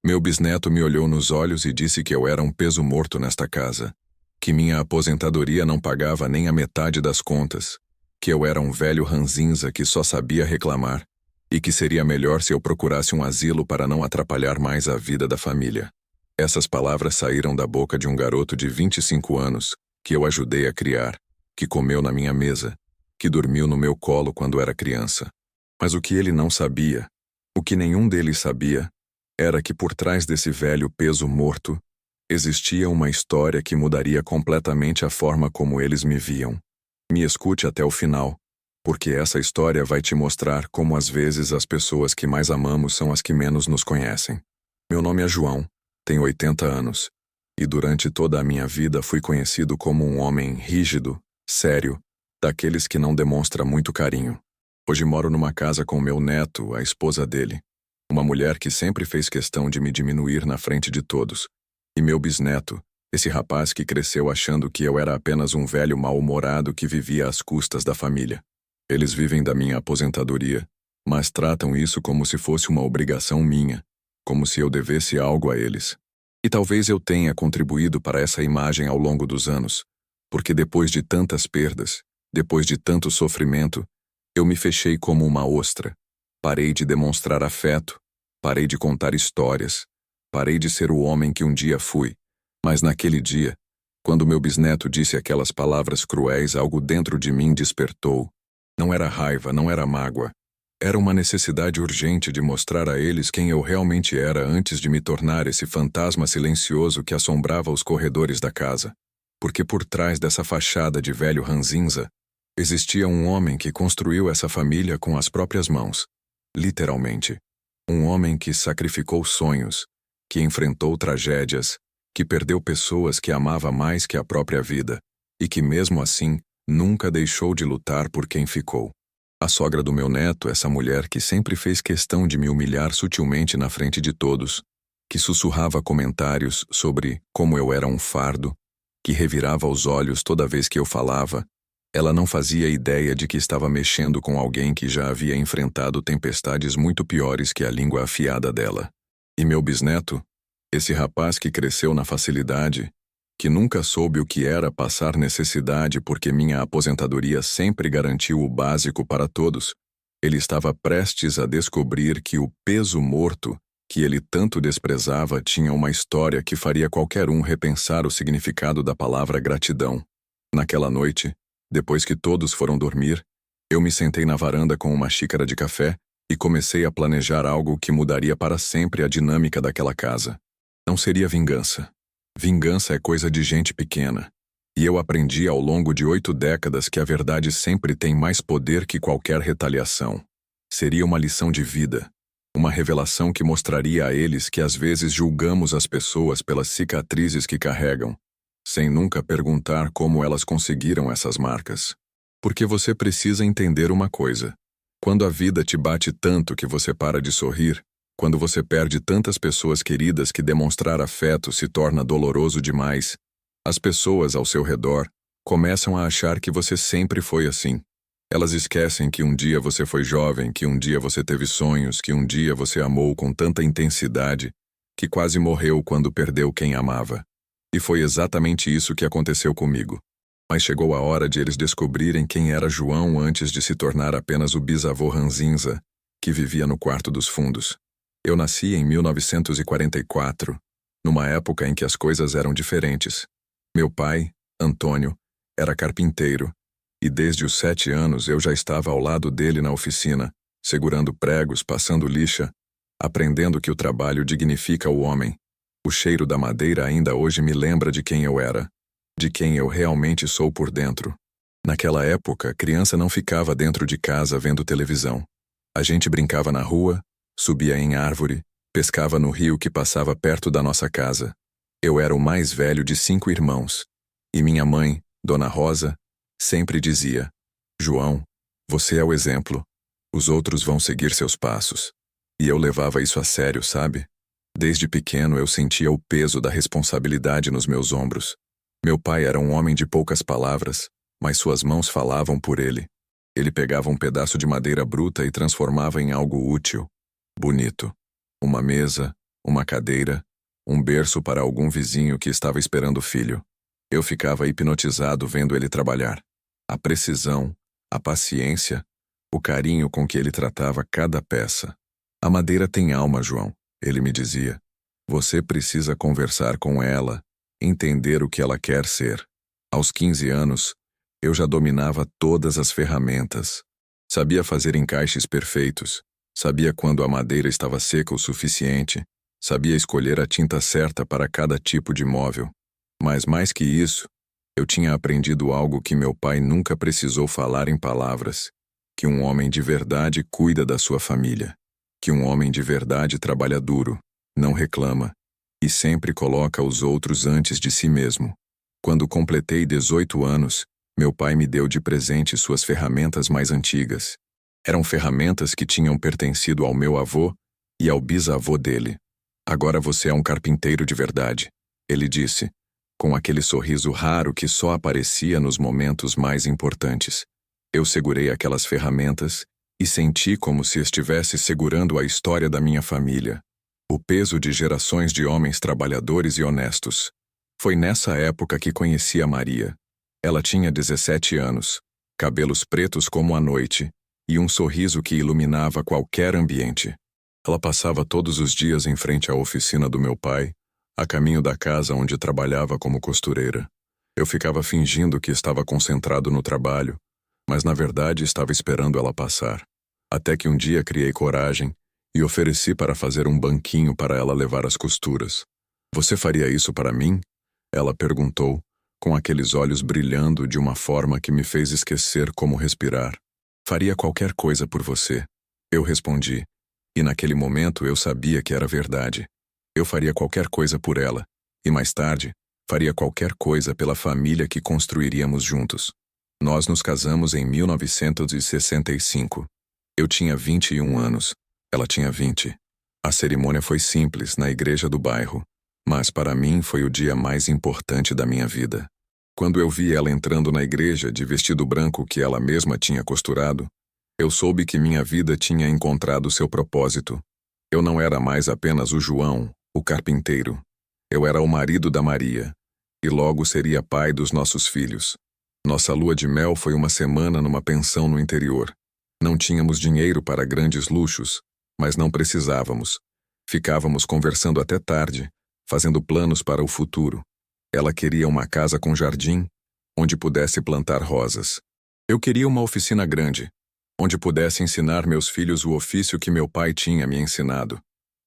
Meu bisneto me olhou nos olhos e disse que eu era um peso morto nesta casa, que minha aposentadoria não pagava nem a metade das contas, que eu era um velho ranzinza que só sabia reclamar, e que seria melhor se eu procurasse um asilo para não atrapalhar mais a vida da família. Essas palavras saíram da boca de um garoto de 25 anos, que eu ajudei a criar, que comeu na minha mesa, que dormiu no meu colo quando era criança. Mas o que ele não sabia, o que nenhum deles sabia, era que por trás desse velho peso morto, existia uma história que mudaria completamente a forma como eles me viam. Me escute até o final, porque essa história vai te mostrar como às vezes as pessoas que mais amamos são as que menos nos conhecem. Meu nome é João, tenho 80 anos, e durante toda a minha vida fui conhecido como um homem rígido, sério, daqueles que não demonstra muito carinho. Hoje moro numa casa com meu neto, a esposa dele, uma mulher que sempre fez questão de me diminuir na frente de todos, e meu bisneto, esse rapaz que cresceu achando que eu era apenas um velho mal-humorado que vivia às custas da família. Eles vivem da minha aposentadoria, mas tratam isso como se fosse uma obrigação minha, como se eu devesse algo a eles. E talvez eu tenha contribuído para essa imagem ao longo dos anos, porque depois de tantas perdas, depois de tanto sofrimento, eu me fechei como uma ostra. Parei de demonstrar afeto, parei de contar histórias, parei de ser o homem que um dia fui. Mas naquele dia, quando meu bisneto disse aquelas palavras cruéis, algo dentro de mim despertou. Não era raiva, não era mágoa. Era uma necessidade urgente de mostrar a eles quem eu realmente era antes de me tornar esse fantasma silencioso que assombrava os corredores da casa. Porque por trás dessa fachada de velho ranzinza, existia um homem que construiu essa família com as próprias mãos. Literalmente. Um homem que sacrificou sonhos, que enfrentou tragédias, que perdeu pessoas que amava mais que a própria vida, e que mesmo assim, nunca deixou de lutar por quem ficou. A sogra do meu neto, essa mulher que sempre fez questão de me humilhar sutilmente na frente de todos, que sussurrava comentários sobre como eu era um fardo, que revirava os olhos toda vez que eu falava, ela não fazia ideia de que estava mexendo com alguém que já havia enfrentado tempestades muito piores que a língua afiada dela. E meu bisneto, esse rapaz que cresceu na facilidade, que nunca soube o que era passar necessidade porque minha aposentadoria sempre garantiu o básico para todos, ele estava prestes a descobrir que o peso morto, que ele tanto desprezava, tinha uma história que faria qualquer um repensar o significado da palavra gratidão. Naquela noite, depois que todos foram dormir, eu me sentei na varanda com uma xícara de café e comecei a planejar algo que mudaria para sempre a dinâmica daquela casa. Não seria vingança. Vingança é coisa de gente pequena. E eu aprendi ao longo de 8 décadas que a verdade sempre tem mais poder que qualquer retaliação. Seria uma lição de vida. Uma revelação que mostraria a eles que às vezes julgamos as pessoas pelas cicatrizes que carregam, sem nunca perguntar como elas conseguiram essas marcas. Porque você precisa entender uma coisa. Quando a vida te bate tanto que você para de sorrir, quando você perde tantas pessoas queridas que demonstrar afeto se torna doloroso demais, as pessoas ao seu redor começam a achar que você sempre foi assim. Elas esquecem que um dia você foi jovem, que um dia você teve sonhos, que um dia você amou com tanta intensidade que quase morreu quando perdeu quem amava. E foi exatamente isso que aconteceu comigo. Mas chegou a hora de eles descobrirem quem era João antes de se tornar apenas o bisavô ranzinza, que vivia no quarto dos fundos. Eu nasci em 1944, numa época em que as coisas eram diferentes. Meu pai, Antônio, era carpinteiro, e desde os 7 anos eu já estava ao lado dele na oficina, segurando pregos, passando lixa, aprendendo que o trabalho dignifica o homem. O cheiro da madeira ainda hoje me lembra de quem eu era, de quem eu realmente sou por dentro. Naquela época, criança não ficava dentro de casa vendo televisão. A gente brincava na rua, subia em árvore, pescava no rio que passava perto da nossa casa. Eu era o mais velho de 5 irmãos. E minha mãe, Dona Rosa, sempre dizia: João, você é o exemplo. Os outros vão seguir seus passos. E eu levava isso a sério, sabe? Desde pequeno eu sentia o peso da responsabilidade nos meus ombros. Meu pai era um homem de poucas palavras, mas suas mãos falavam por ele. Ele pegava um pedaço de madeira bruta e transformava em algo útil, bonito. Uma mesa, uma cadeira, um berço para algum vizinho que estava esperando o filho. Eu ficava hipnotizado vendo ele trabalhar. A precisão, a paciência, o carinho com que ele tratava cada peça. A madeira tem alma, João, ele me dizia. Você precisa conversar com ela, entender o que ela quer ser. Aos 15 anos, eu já dominava todas as ferramentas. Sabia fazer encaixes perfeitos, sabia quando a madeira estava seca o suficiente, sabia escolher a tinta certa para cada tipo de móvel. Mas mais que isso, eu tinha aprendido algo que meu pai nunca precisou falar em palavras, que um homem de verdade cuida da sua família, que um homem de verdade trabalha duro, não reclama, e sempre coloca os outros antes de si mesmo. Quando completei 18 anos, meu pai me deu de presente suas ferramentas mais antigas. Eram ferramentas que tinham pertencido ao meu avô e ao bisavô dele. Agora você é um carpinteiro de verdade, ele disse, com aquele sorriso raro que só aparecia nos momentos mais importantes. Eu segurei aquelas ferramentas e senti como se estivesse segurando a história da minha família, o peso de gerações de homens trabalhadores e honestos. Foi nessa época que conheci a Maria. Ela tinha 17 anos, cabelos pretos como a noite e um sorriso que iluminava qualquer ambiente. Ela passava todos os dias em frente à oficina do meu pai, a caminho da casa onde trabalhava como costureira. Eu ficava fingindo que estava concentrado no trabalho, mas na verdade estava esperando ela passar. Até que um dia criei coragem e ofereci para fazer um banquinho para ela levar as costuras. Você faria isso para mim? Ela perguntou, com aqueles olhos brilhando de uma forma que me fez esquecer como respirar. Faria qualquer coisa por você. Eu respondi, e naquele momento eu sabia que era verdade. Eu faria qualquer coisa por ela, e mais tarde, faria qualquer coisa pela família que construiríamos juntos. Nós nos casamos em 1965. Eu tinha 21 anos, ela tinha 20. A cerimônia foi simples, na igreja do bairro, mas para mim foi o dia mais importante da minha vida. Quando eu vi ela entrando na igreja de vestido branco que ela mesma tinha costurado, eu soube que minha vida tinha encontrado seu propósito. Eu não era mais apenas o João, o carpinteiro. Eu era o marido da Maria, e logo seria pai dos nossos filhos. Nossa lua de mel foi uma semana numa pensão no interior. Não tínhamos dinheiro para grandes luxos, mas não precisávamos. Ficávamos conversando até tarde, fazendo planos para o futuro. Ela queria uma casa com jardim, onde pudesse plantar rosas. Eu queria uma oficina grande, onde pudesse ensinar meus filhos o ofício que meu pai tinha me ensinado.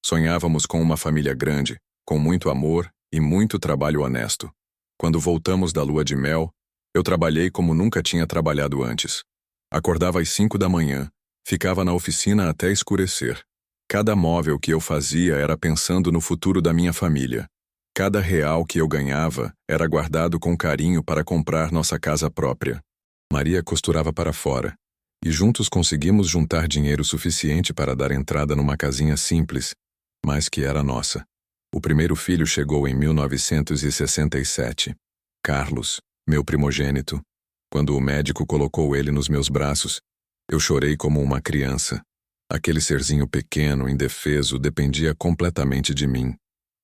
Sonhávamos com uma família grande, com muito amor e muito trabalho honesto. Quando voltamos da lua de mel, eu trabalhei como nunca tinha trabalhado antes. Acordava às 5 da manhã, ficava na oficina até escurecer. Cada móvel que eu fazia era pensando no futuro da minha família. Cada real que eu ganhava era guardado com carinho para comprar nossa casa própria. Maria costurava para fora, e juntos conseguimos juntar dinheiro suficiente para dar entrada numa casinha simples, mas que era nossa. O primeiro filho chegou em 1967. Carlos, meu primogênito. Quando o médico colocou ele nos meus braços, eu chorei como uma criança. Aquele serzinho pequeno, indefeso, dependia completamente de mim.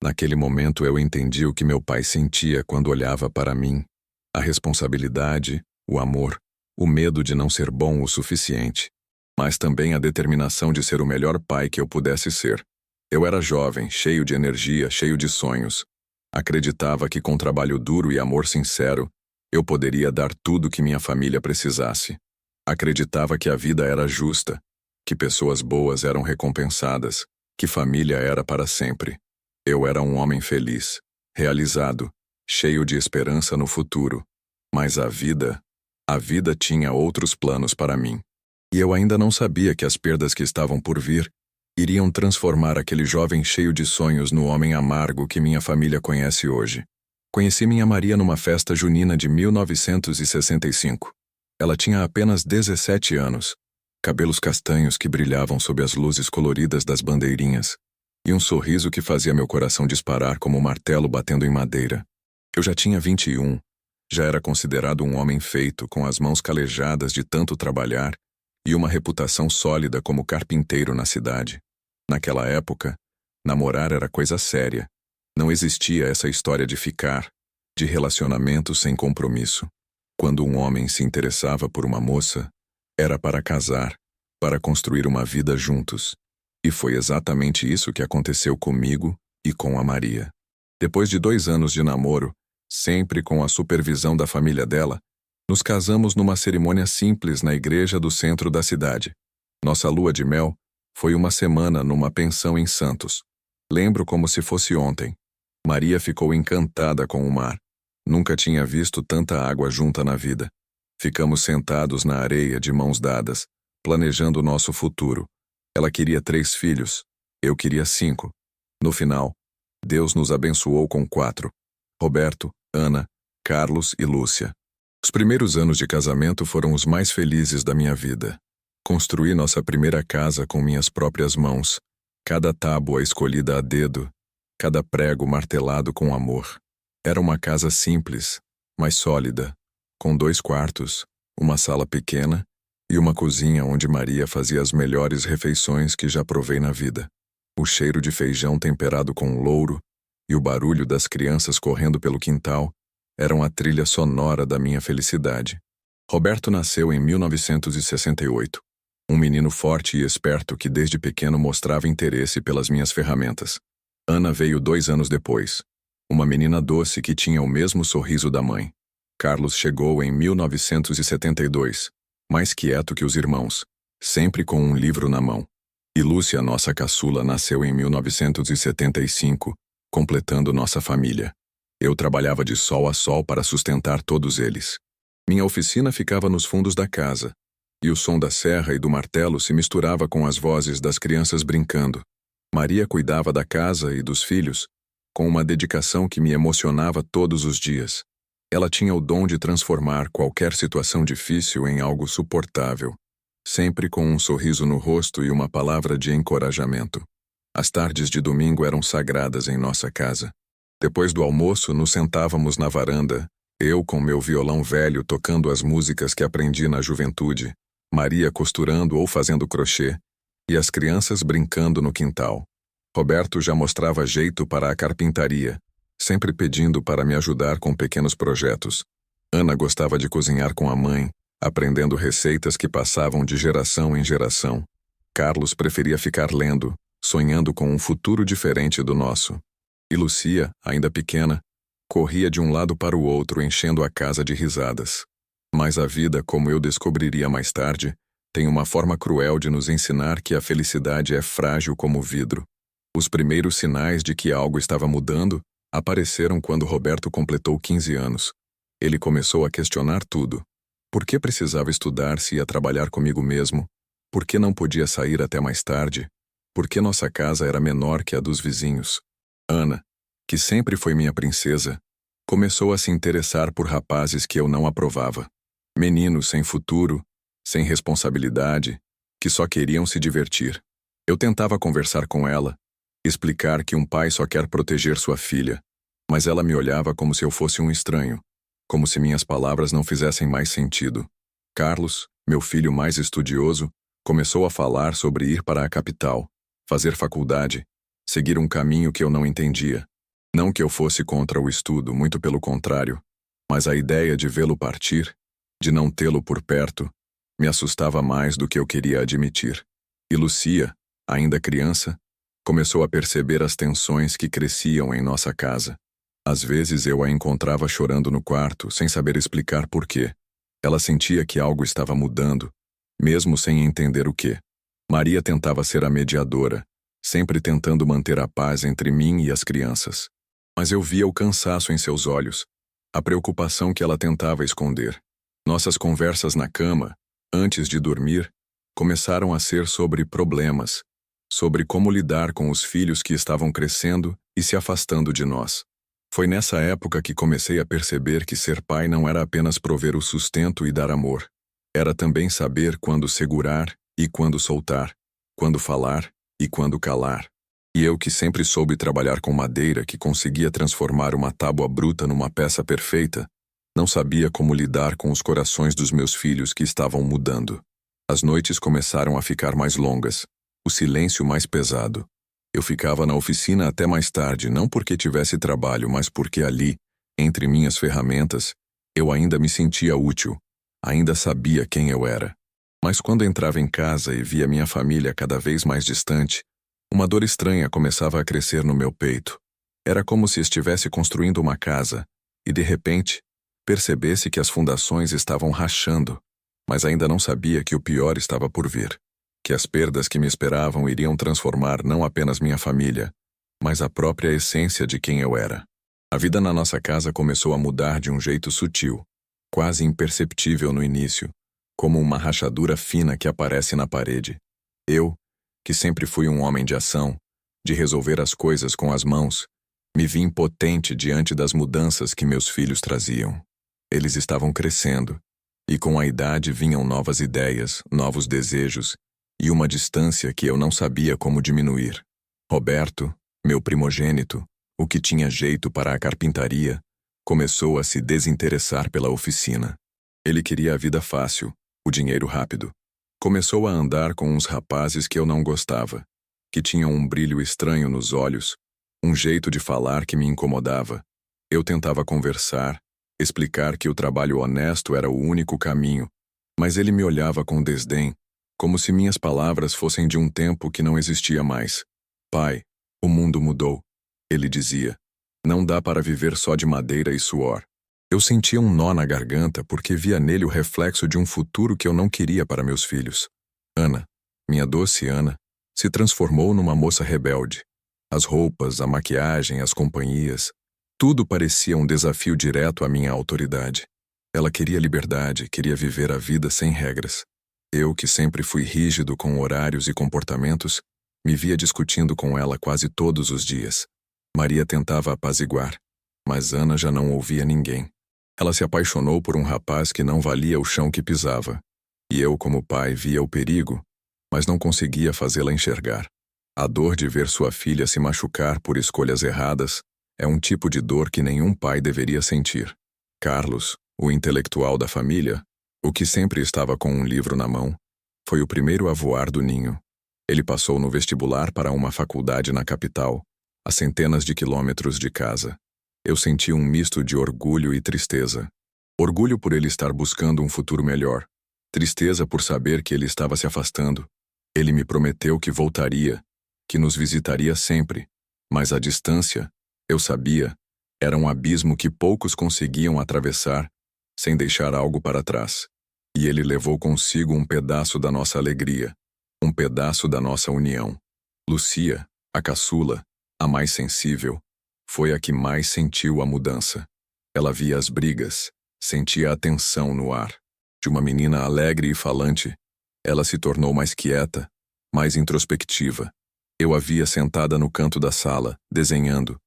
Naquele momento eu entendi o que meu pai sentia quando olhava para mim. A responsabilidade, o amor, o medo de não ser bom o suficiente, mas também a determinação de ser o melhor pai que eu pudesse ser. Eu era jovem, cheio de energia, cheio de sonhos. Acreditava que com trabalho duro e amor sincero, eu poderia dar tudo que minha família precisasse. Acreditava que a vida era justa, que pessoas boas eram recompensadas, que família era para sempre. Eu era um homem feliz, realizado, cheio de esperança no futuro. Mas a vida tinha outros planos para mim. E eu ainda não sabia que as perdas que estavam por vir iriam transformar aquele jovem cheio de sonhos no homem amargo que minha família conhece hoje. Conheci minha Maria numa festa junina de 1965. Ela tinha apenas 17 anos, cabelos castanhos que brilhavam sob as luzes coloridas das bandeirinhas, e um sorriso que fazia meu coração disparar como um martelo batendo em madeira. Eu já tinha 21, já era considerado um homem feito, com as mãos calejadas de tanto trabalhar, e uma reputação sólida como carpinteiro na cidade. Naquela época, Namorar era coisa séria. Não existia essa história de ficar, de relacionamento sem compromisso. Quando um homem se interessava por uma moça, era para casar, para construir uma vida juntos. E foi exatamente isso que aconteceu comigo e com a Maria. Depois de 2 anos de namoro, sempre com a supervisão da família dela, nos casamos numa cerimônia simples na igreja do centro da cidade. Nossa lua de mel foi uma semana numa pensão em Santos. Lembro como se fosse ontem. Maria ficou encantada com o mar. Nunca tinha visto tanta água junta na vida. Ficamos sentados na areia de mãos dadas, planejando o nosso futuro. Ela queria 3 filhos, eu queria 5. No final, Deus nos abençoou com 4. Roberto, Ana, Carlos e Lúcia. Os primeiros anos de casamento foram os mais felizes da minha vida. Construí nossa primeira casa com minhas próprias mãos, cada tábua escolhida a dedo, cada prego martelado com amor. Era uma casa simples, mas sólida, com 2 quartos, uma sala pequena e uma cozinha onde Maria fazia as melhores refeições que já provei na vida. O cheiro de feijão temperado com louro e o barulho das crianças correndo pelo quintal eram a trilha sonora da minha felicidade. Roberto nasceu em 1968, um menino forte e esperto que desde pequeno mostrava interesse pelas minhas ferramentas. Ana veio 2 anos depois, uma menina doce que tinha o mesmo sorriso da mãe. Carlos chegou em 1972, mais quieto que os irmãos, sempre com um livro na mão. E Lúcia, nossa caçula, nasceu em 1975, completando nossa família. Eu trabalhava de sol a sol para sustentar todos eles. Minha oficina ficava nos fundos da casa, e o som da serra e do martelo se misturava com as vozes das crianças brincando. Maria cuidava da casa e dos filhos, com uma dedicação que me emocionava todos os dias. Ela tinha o dom de transformar qualquer situação difícil em algo suportável, sempre com um sorriso no rosto e uma palavra de encorajamento. As tardes de domingo eram sagradas em nossa casa. Depois do almoço, nos sentávamos na varanda, eu com meu violão velho tocando as músicas que aprendi na juventude, Maria costurando ou fazendo crochê, e as crianças brincando no quintal. Roberto já mostrava jeito para a carpintaria, sempre pedindo para me ajudar com pequenos projetos. Ana gostava de cozinhar com a mãe, aprendendo receitas que passavam de geração em geração. Carlos preferia ficar lendo, sonhando com um futuro diferente do nosso. E Lúcia, ainda pequena, corria de um lado para o outro enchendo a casa de risadas. Mas a vida, como eu descobriria mais tarde, tem uma forma cruel de nos ensinar que a felicidade é frágil como vidro. Os primeiros sinais de que algo estava mudando apareceram quando Roberto completou 15 anos. Ele começou a questionar tudo. Por que precisava estudar se ia trabalhar comigo mesmo? Por que não podia sair até mais tarde? Por que nossa casa era menor que a dos vizinhos? Ana, que sempre foi minha princesa, começou a se interessar por rapazes que eu não aprovava. Meninos sem futuro, sem responsabilidade, que só queriam se divertir. Eu tentava conversar com ela, explicar que um pai só quer proteger sua filha, mas ela me olhava como se eu fosse um estranho, como se minhas palavras não fizessem mais sentido. Carlos, meu filho mais estudioso, começou a falar sobre ir para a capital, fazer faculdade, seguir um caminho que eu não entendia. Não que eu fosse contra o estudo, muito pelo contrário, mas a ideia de vê-lo partir, de não tê-lo por perto, me assustava mais do que eu queria admitir. E Lúcia, ainda criança, começou a perceber as tensões que cresciam em nossa casa. Às vezes eu a encontrava chorando no quarto, sem saber explicar por quê. Ela sentia que algo estava mudando, mesmo sem entender o quê. Maria tentava ser a mediadora, sempre tentando manter a paz entre mim e as crianças. Mas eu via o cansaço em seus olhos, a preocupação que ela tentava esconder. Nossas conversas na cama, antes de dormir, começaram a ser sobre problemas, sobre como lidar com os filhos que estavam crescendo e se afastando de nós. Foi nessa época que comecei a perceber que ser pai não era apenas prover o sustento e dar amor. Era também saber quando segurar e quando soltar, quando falar e quando calar. E eu que sempre soube trabalhar com madeira que conseguia transformar uma tábua bruta numa peça perfeita, não sabia como lidar com os corações dos meus filhos que estavam mudando. As noites começaram a ficar mais longas, o silêncio mais pesado. Eu ficava na oficina até mais tarde, não porque tivesse trabalho, mas porque ali, entre minhas ferramentas, eu ainda me sentia útil, ainda sabia quem eu era. Mas quando entrava em casa e via minha família cada vez mais distante, uma dor estranha começava a crescer no meu peito. Era como se estivesse construindo uma casa e, de repente, percebesse que as fundações estavam rachando, mas ainda não sabia que o pior estava por vir, que as perdas que me esperavam iriam transformar não apenas minha família, mas a própria essência de quem eu era. A vida na nossa casa começou a mudar de um jeito sutil, quase imperceptível no início, como uma rachadura fina que aparece na parede. Eu, que sempre fui um homem de ação, de resolver as coisas com as mãos, me vi impotente diante das mudanças que meus filhos traziam. Eles estavam crescendo, e com a idade vinham novas ideias, novos desejos, e uma distância que eu não sabia como diminuir. Roberto, meu primogênito, o que tinha jeito para a carpintaria, começou a se desinteressar pela oficina. Ele queria a vida fácil, o dinheiro rápido. Começou a andar com uns rapazes que eu não gostava, que tinham um brilho estranho nos olhos, um jeito de falar que me incomodava. Eu tentava conversar, explicar que o trabalho honesto era o único caminho, mas ele me olhava com desdém, como se minhas palavras fossem de um tempo que não existia mais. Pai, o mundo mudou, ele dizia. Não dá para viver só de madeira e suor. Eu sentia um nó na garganta porque via nele o reflexo de um futuro que eu não queria para meus filhos. Ana, minha doce Ana, se transformou numa moça rebelde. As roupas, a maquiagem, as companhias, tudo parecia um desafio direto à minha autoridade. Ela queria liberdade, queria viver a vida sem regras. Eu, que sempre fui rígido com horários e comportamentos, me via discutindo com ela quase todos os dias. Maria tentava apaziguar, mas Ana já não ouvia ninguém. Ela se apaixonou por um rapaz que não valia o chão que pisava. E eu, como pai, via o perigo, mas não conseguia fazê-la enxergar. A dor de ver sua filha se machucar por escolhas erradas é um tipo de dor que nenhum pai deveria sentir. Carlos, o intelectual da família, o que sempre estava com um livro na mão, foi o primeiro a voar do ninho. Ele passou no vestibular para uma faculdade na capital, a centenas de quilômetros de casa. Eu senti um misto de orgulho e tristeza. Orgulho por ele estar buscando um futuro melhor. Tristeza por saber que ele estava se afastando. Ele me prometeu que voltaria, que nos visitaria sempre, mas a distância, eu sabia, era um abismo que poucos conseguiam atravessar sem deixar algo para trás. E ele levou consigo um pedaço da nossa alegria, um pedaço da nossa união. Lucia, a caçula, a mais sensível, foi a que mais sentiu a mudança. Ela via as brigas, sentia a tensão no ar. De uma menina alegre e falante, ela se tornou mais quieta, mais introspectiva. Eu a via sentada no canto da sala, desenhando,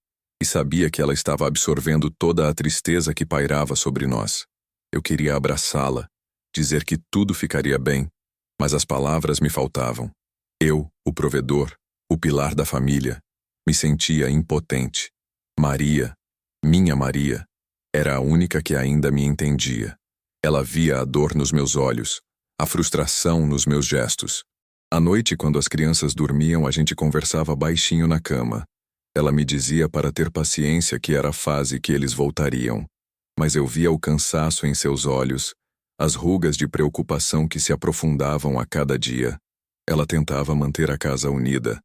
e sabia que ela estava absorvendo toda a tristeza que pairava sobre nós. Eu queria abraçá-la, dizer que tudo ficaria bem, mas as palavras me faltavam. Eu, o provedor, o pilar da família, me sentia impotente. Maria, minha Maria, era a única que ainda me entendia. Ela via a dor nos meus olhos, a frustração nos meus gestos. À noite, quando as crianças dormiam, a gente conversava baixinho na cama. Ela me dizia para ter paciência que era a fase que eles voltariam. Mas eu via o cansaço em seus olhos, as rugas de preocupação que se aprofundavam a cada dia. Ela tentava manter a casa unida,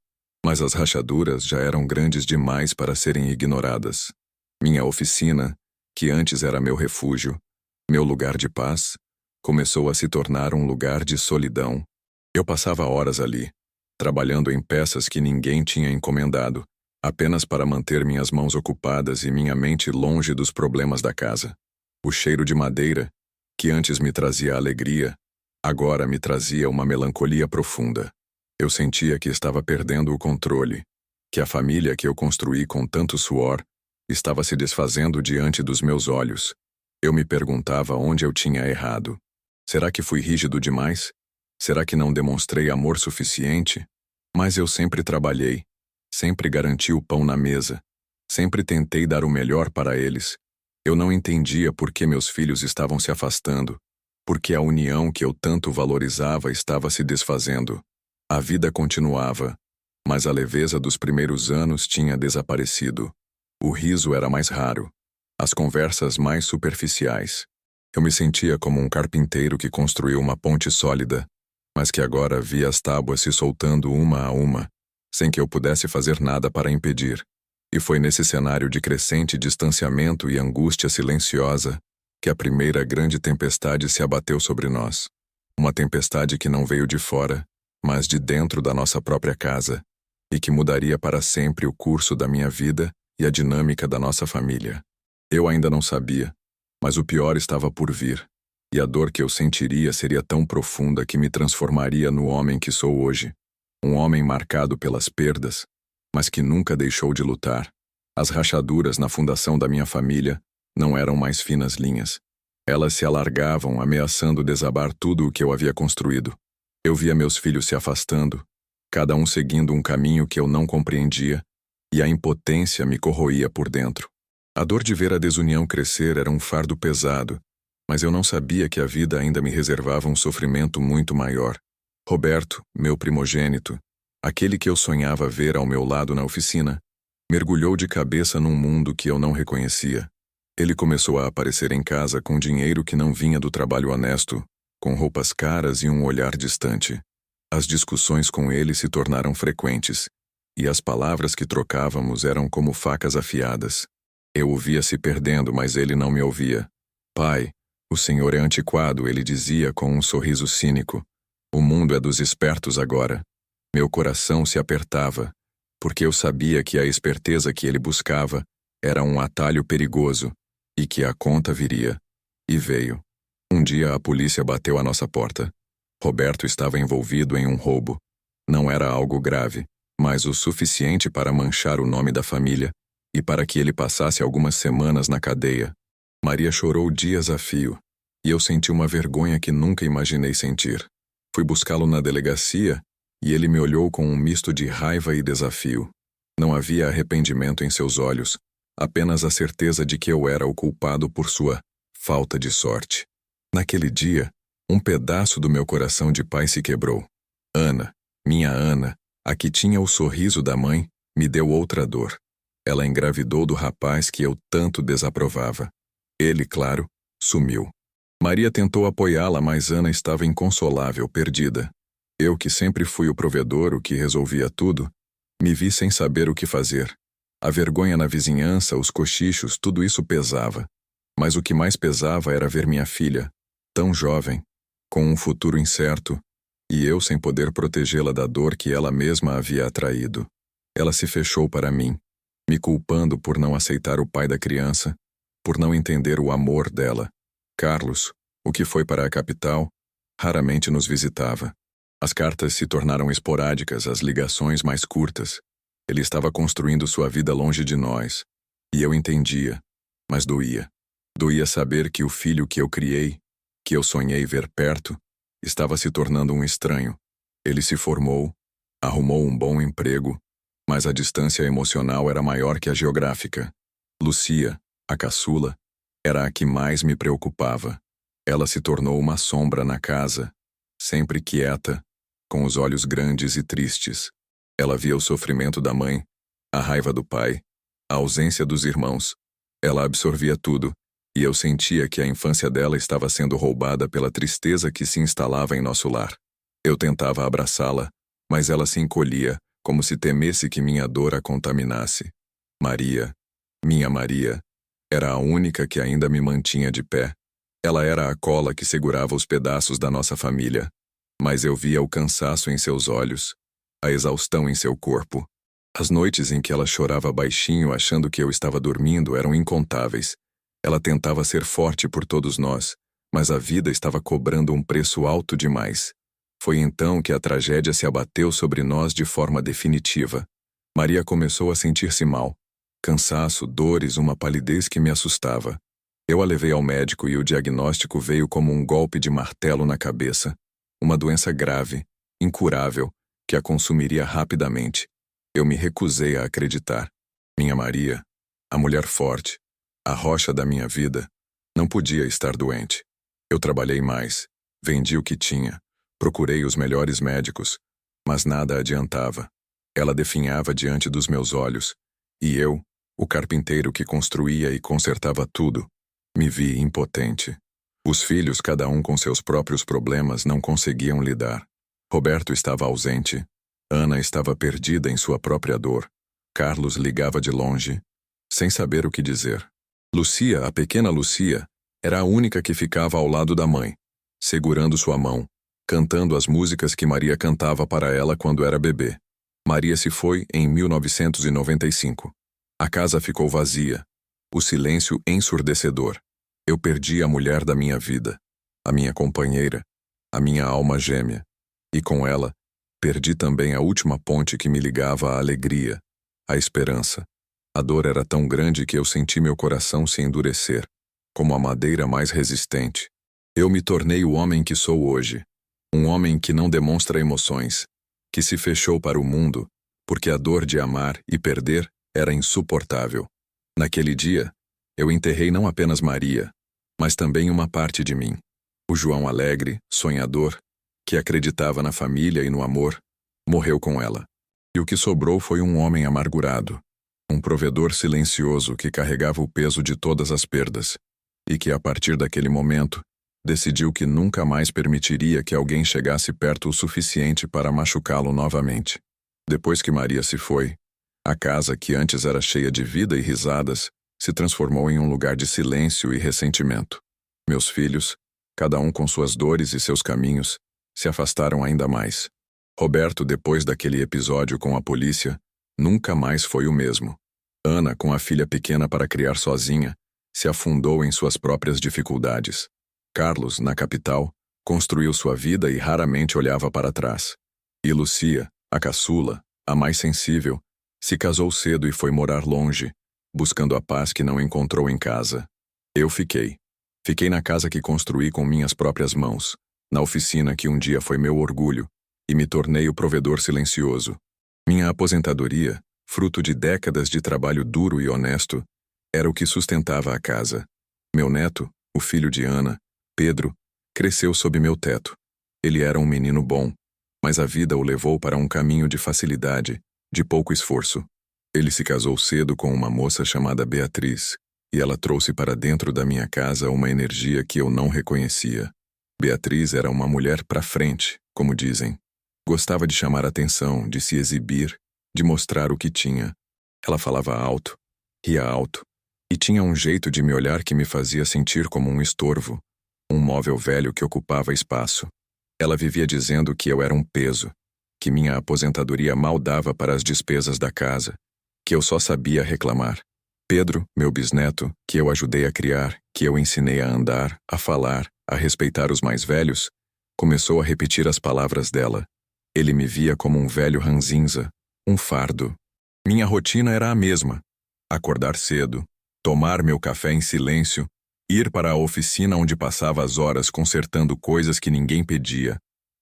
mas as rachaduras já eram grandes demais para serem ignoradas. Minha oficina, que antes era meu refúgio, meu lugar de paz, começou a se tornar um lugar de solidão. Eu passava horas ali, trabalhando em peças que ninguém tinha encomendado, apenas para manter minhas mãos ocupadas e minha mente longe dos problemas da casa. O cheiro de madeira, que antes me trazia alegria, agora me trazia uma melancolia profunda. Eu sentia que estava perdendo o controle, que a família que eu construí com tanto suor estava se desfazendo diante dos meus olhos. Eu me perguntava onde eu tinha errado. Será que fui rígido demais? Será que não demonstrei amor suficiente? Mas eu sempre trabalhei, sempre garanti o pão na mesa, sempre tentei dar o melhor para eles. Eu não entendia por que meus filhos estavam se afastando, porque a união que eu tanto valorizava estava se desfazendo. A vida continuava, Mas a leveza dos primeiros anos tinha desaparecido. O riso era mais raro. As conversas mais superficiais. Eu me sentia como um carpinteiro que construiu uma ponte sólida, mas que agora via as tábuas se soltando uma a uma, sem que eu pudesse fazer nada para impedir. E foi nesse cenário de crescente distanciamento e angústia silenciosa que a primeira grande tempestade se abateu sobre nós. Uma tempestade que não veio de fora, mas de dentro da nossa própria casa, e que mudaria para sempre o curso da minha vida e a dinâmica da nossa família. Eu ainda não sabia, mas o pior estava por vir, e a dor que eu sentiria seria tão profunda que me transformaria no homem que sou hoje. Um homem marcado pelas perdas, mas que nunca deixou de lutar. As rachaduras na fundação da minha família não eram mais finas linhas. Elas se alargavam, ameaçando desabar tudo o que eu havia construído. Eu via meus filhos se afastando, cada um seguindo um caminho que eu não compreendia, e a impotência me corroía por dentro. A dor de ver a desunião crescer era um fardo pesado, mas eu não sabia que a vida ainda me reservava um sofrimento muito maior. Roberto, meu primogênito, aquele que eu sonhava ver ao meu lado na oficina, mergulhou de cabeça num mundo que eu não reconhecia. Ele começou a aparecer em casa com dinheiro que não vinha do trabalho honesto, com roupas caras e um olhar distante. As discussões com ele se tornaram frequentes, e as palavras que trocávamos eram como facas afiadas. Eu o via se perdendo, mas ele não me ouvia. Pai, o senhor é antiquado, ele dizia com um sorriso cínico. O mundo é dos espertos agora. Meu coração se apertava, porque eu sabia que a esperteza que ele buscava era um atalho perigoso, e que a conta viria. E veio. Um dia a polícia bateu à nossa porta. Roberto estava envolvido em um roubo. Não era algo grave, mas o suficiente para manchar o nome da família e para que ele passasse algumas semanas na cadeia. Maria chorou dias a fio, e eu senti uma vergonha que nunca imaginei sentir. Fui buscá-lo na delegacia, e ele me olhou com um misto de raiva e desafio. Não havia arrependimento em seus olhos, apenas a certeza de que eu era o culpado por sua falta de sorte. Naquele dia, um pedaço do meu coração de pai se quebrou. Ana, minha Ana, a que tinha o sorriso da mãe, me deu outra dor. Ela engravidou do rapaz que eu tanto desaprovava. Ele, claro, sumiu. Maria tentou apoiá-la, mas Ana estava inconsolável, perdida. Eu, que sempre fui o provedor, o que resolvia tudo, me vi sem saber o que fazer. A vergonha na vizinhança, os cochichos, tudo isso pesava. Mas o que mais pesava era ver minha filha, tão jovem, com um futuro incerto, e eu sem poder protegê-la da dor que ela mesma havia atraído. Ela se fechou para mim, me culpando por não aceitar o pai da criança, por não entender o amor dela. Carlos, o que foi para a capital, raramente nos visitava. As cartas se tornaram esporádicas, as ligações mais curtas. Ele estava construindo sua vida longe de nós, e eu entendia, mas doía. Doía saber que o filho que eu criei, que eu sonhei ver perto, estava se tornando um estranho. Ele se formou, arrumou um bom emprego, mas a distância emocional era maior que a geográfica. Lucia, a caçula, era a que mais me preocupava. Ela se tornou uma sombra na casa, sempre quieta, com os olhos grandes e tristes. Ela via o sofrimento da mãe, a raiva do pai, a ausência dos irmãos. Ela absorvia tudo, e eu sentia que a infância dela estava sendo roubada pela tristeza que se instalava em nosso lar. Eu tentava abraçá-la, mas ela se encolhia, como se temesse que minha dor a contaminasse. Maria, minha Maria, era a única que ainda me mantinha de pé. Ela era a cola que segurava os pedaços da nossa família, mas eu via o cansaço em seus olhos, a exaustão em seu corpo. As noites em que ela chorava baixinho achando que eu estava dormindo eram incontáveis. Ela tentava ser forte por todos nós, mas a vida estava cobrando um preço alto demais. Foi então que a tragédia se abateu sobre nós de forma definitiva. Maria começou a sentir-se mal. Cansaço, dores, uma palidez que me assustava. Eu a levei ao médico e o diagnóstico veio como um golpe de martelo na cabeça. Uma doença grave, incurável, que a consumiria rapidamente. Eu me recusei a acreditar. Minha Maria, a mulher forte, a rocha da minha vida, não podia estar doente. Eu trabalhei mais, vendi o que tinha, procurei os melhores médicos, mas nada adiantava. Ela definhava diante dos meus olhos, e eu, o carpinteiro que construía e consertava tudo, me vi impotente. Os filhos, cada um com seus próprios problemas, não conseguiam lidar. Roberto estava ausente. Ana estava perdida em sua própria dor. Carlos ligava de longe, sem saber o que dizer. Lucia, a pequena Lucia, era a única que ficava ao lado da mãe, segurando sua mão, cantando as músicas que Maria cantava para ela quando era bebê. Maria se foi em 1995. A casa ficou vazia, o silêncio ensurdecedor. Eu perdi a mulher da minha vida, a minha companheira, a minha alma gêmea. E com ela, perdi também a última ponte que me ligava à alegria, à esperança. A dor era tão grande que eu senti meu coração se endurecer, como a madeira mais resistente. Eu me tornei o homem que sou hoje, um homem que não demonstra emoções, que se fechou para o mundo, porque a dor de amar e perder era insuportável. Naquele dia, eu enterrei não apenas Maria, mas também uma parte de mim. O João alegre, sonhador, que acreditava na família e no amor, morreu com ela. E o que sobrou foi um homem amargurado, um provedor silencioso que carregava o peso de todas as perdas, e que a partir daquele momento, decidiu que nunca mais permitiria que alguém chegasse perto o suficiente para machucá-lo novamente. Depois que Maria se foi, a casa, que antes era cheia de vida e risadas, se transformou em um lugar de silêncio e ressentimento. Meus filhos, cada um com suas dores e seus caminhos, se afastaram ainda mais. Roberto, depois daquele episódio com a polícia, nunca mais foi o mesmo. Ana, com a filha pequena para criar sozinha, se afundou em suas próprias dificuldades. Carlos, na capital, construiu sua vida e raramente olhava para trás. E Lucia, a caçula, a mais sensível, se casou cedo e foi morar longe, buscando a paz que não encontrou em casa. Eu fiquei. Fiquei na casa que construí com minhas próprias mãos, na oficina que um dia foi meu orgulho, e me tornei o provedor silencioso. Minha aposentadoria, fruto de décadas de trabalho duro e honesto, era o que sustentava a casa. Meu neto, o filho de Ana, Pedro, cresceu sob meu teto. Ele era um menino bom, mas a vida o levou para um caminho de facilidade, de pouco esforço. Ele se casou cedo com uma moça chamada Beatriz, e ela trouxe para dentro da minha casa uma energia que eu não reconhecia. Beatriz era uma mulher pra frente, como dizem. Gostava de chamar atenção, de se exibir, de mostrar o que tinha. Ela falava alto, ria alto, e tinha um jeito de me olhar que me fazia sentir como um estorvo, um móvel velho que ocupava espaço. Ela vivia dizendo que eu era um peso, que minha aposentadoria mal dava para as despesas da casa, que eu só sabia reclamar. Pedro, meu bisneto, que eu ajudei a criar, que eu ensinei a andar, a falar, a respeitar os mais velhos, começou a repetir as palavras dela. Ele me via como um velho ranzinza, um fardo. Minha rotina era a mesma: acordar cedo, tomar meu café em silêncio, ir para a oficina onde passava as horas consertando coisas que ninguém pedia,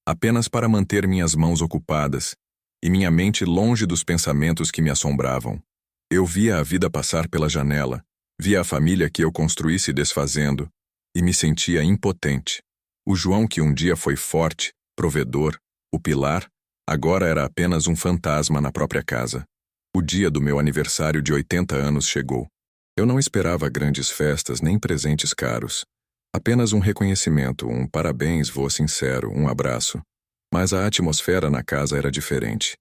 apenas para manter minhas mãos ocupadas e minha mente longe dos pensamentos que me assombravam. Eu via a vida passar pela janela, via a família que eu construí se desfazendo, e me sentia impotente. O João, que um dia foi forte, provedor, o pilar, agora era apenas um fantasma na própria casa. O dia do meu aniversário de 80 anos chegou. Eu não esperava grandes festas nem presentes caros. Apenas um reconhecimento, um parabéns, vô sincero, um abraço. Mas a atmosfera na casa era diferente.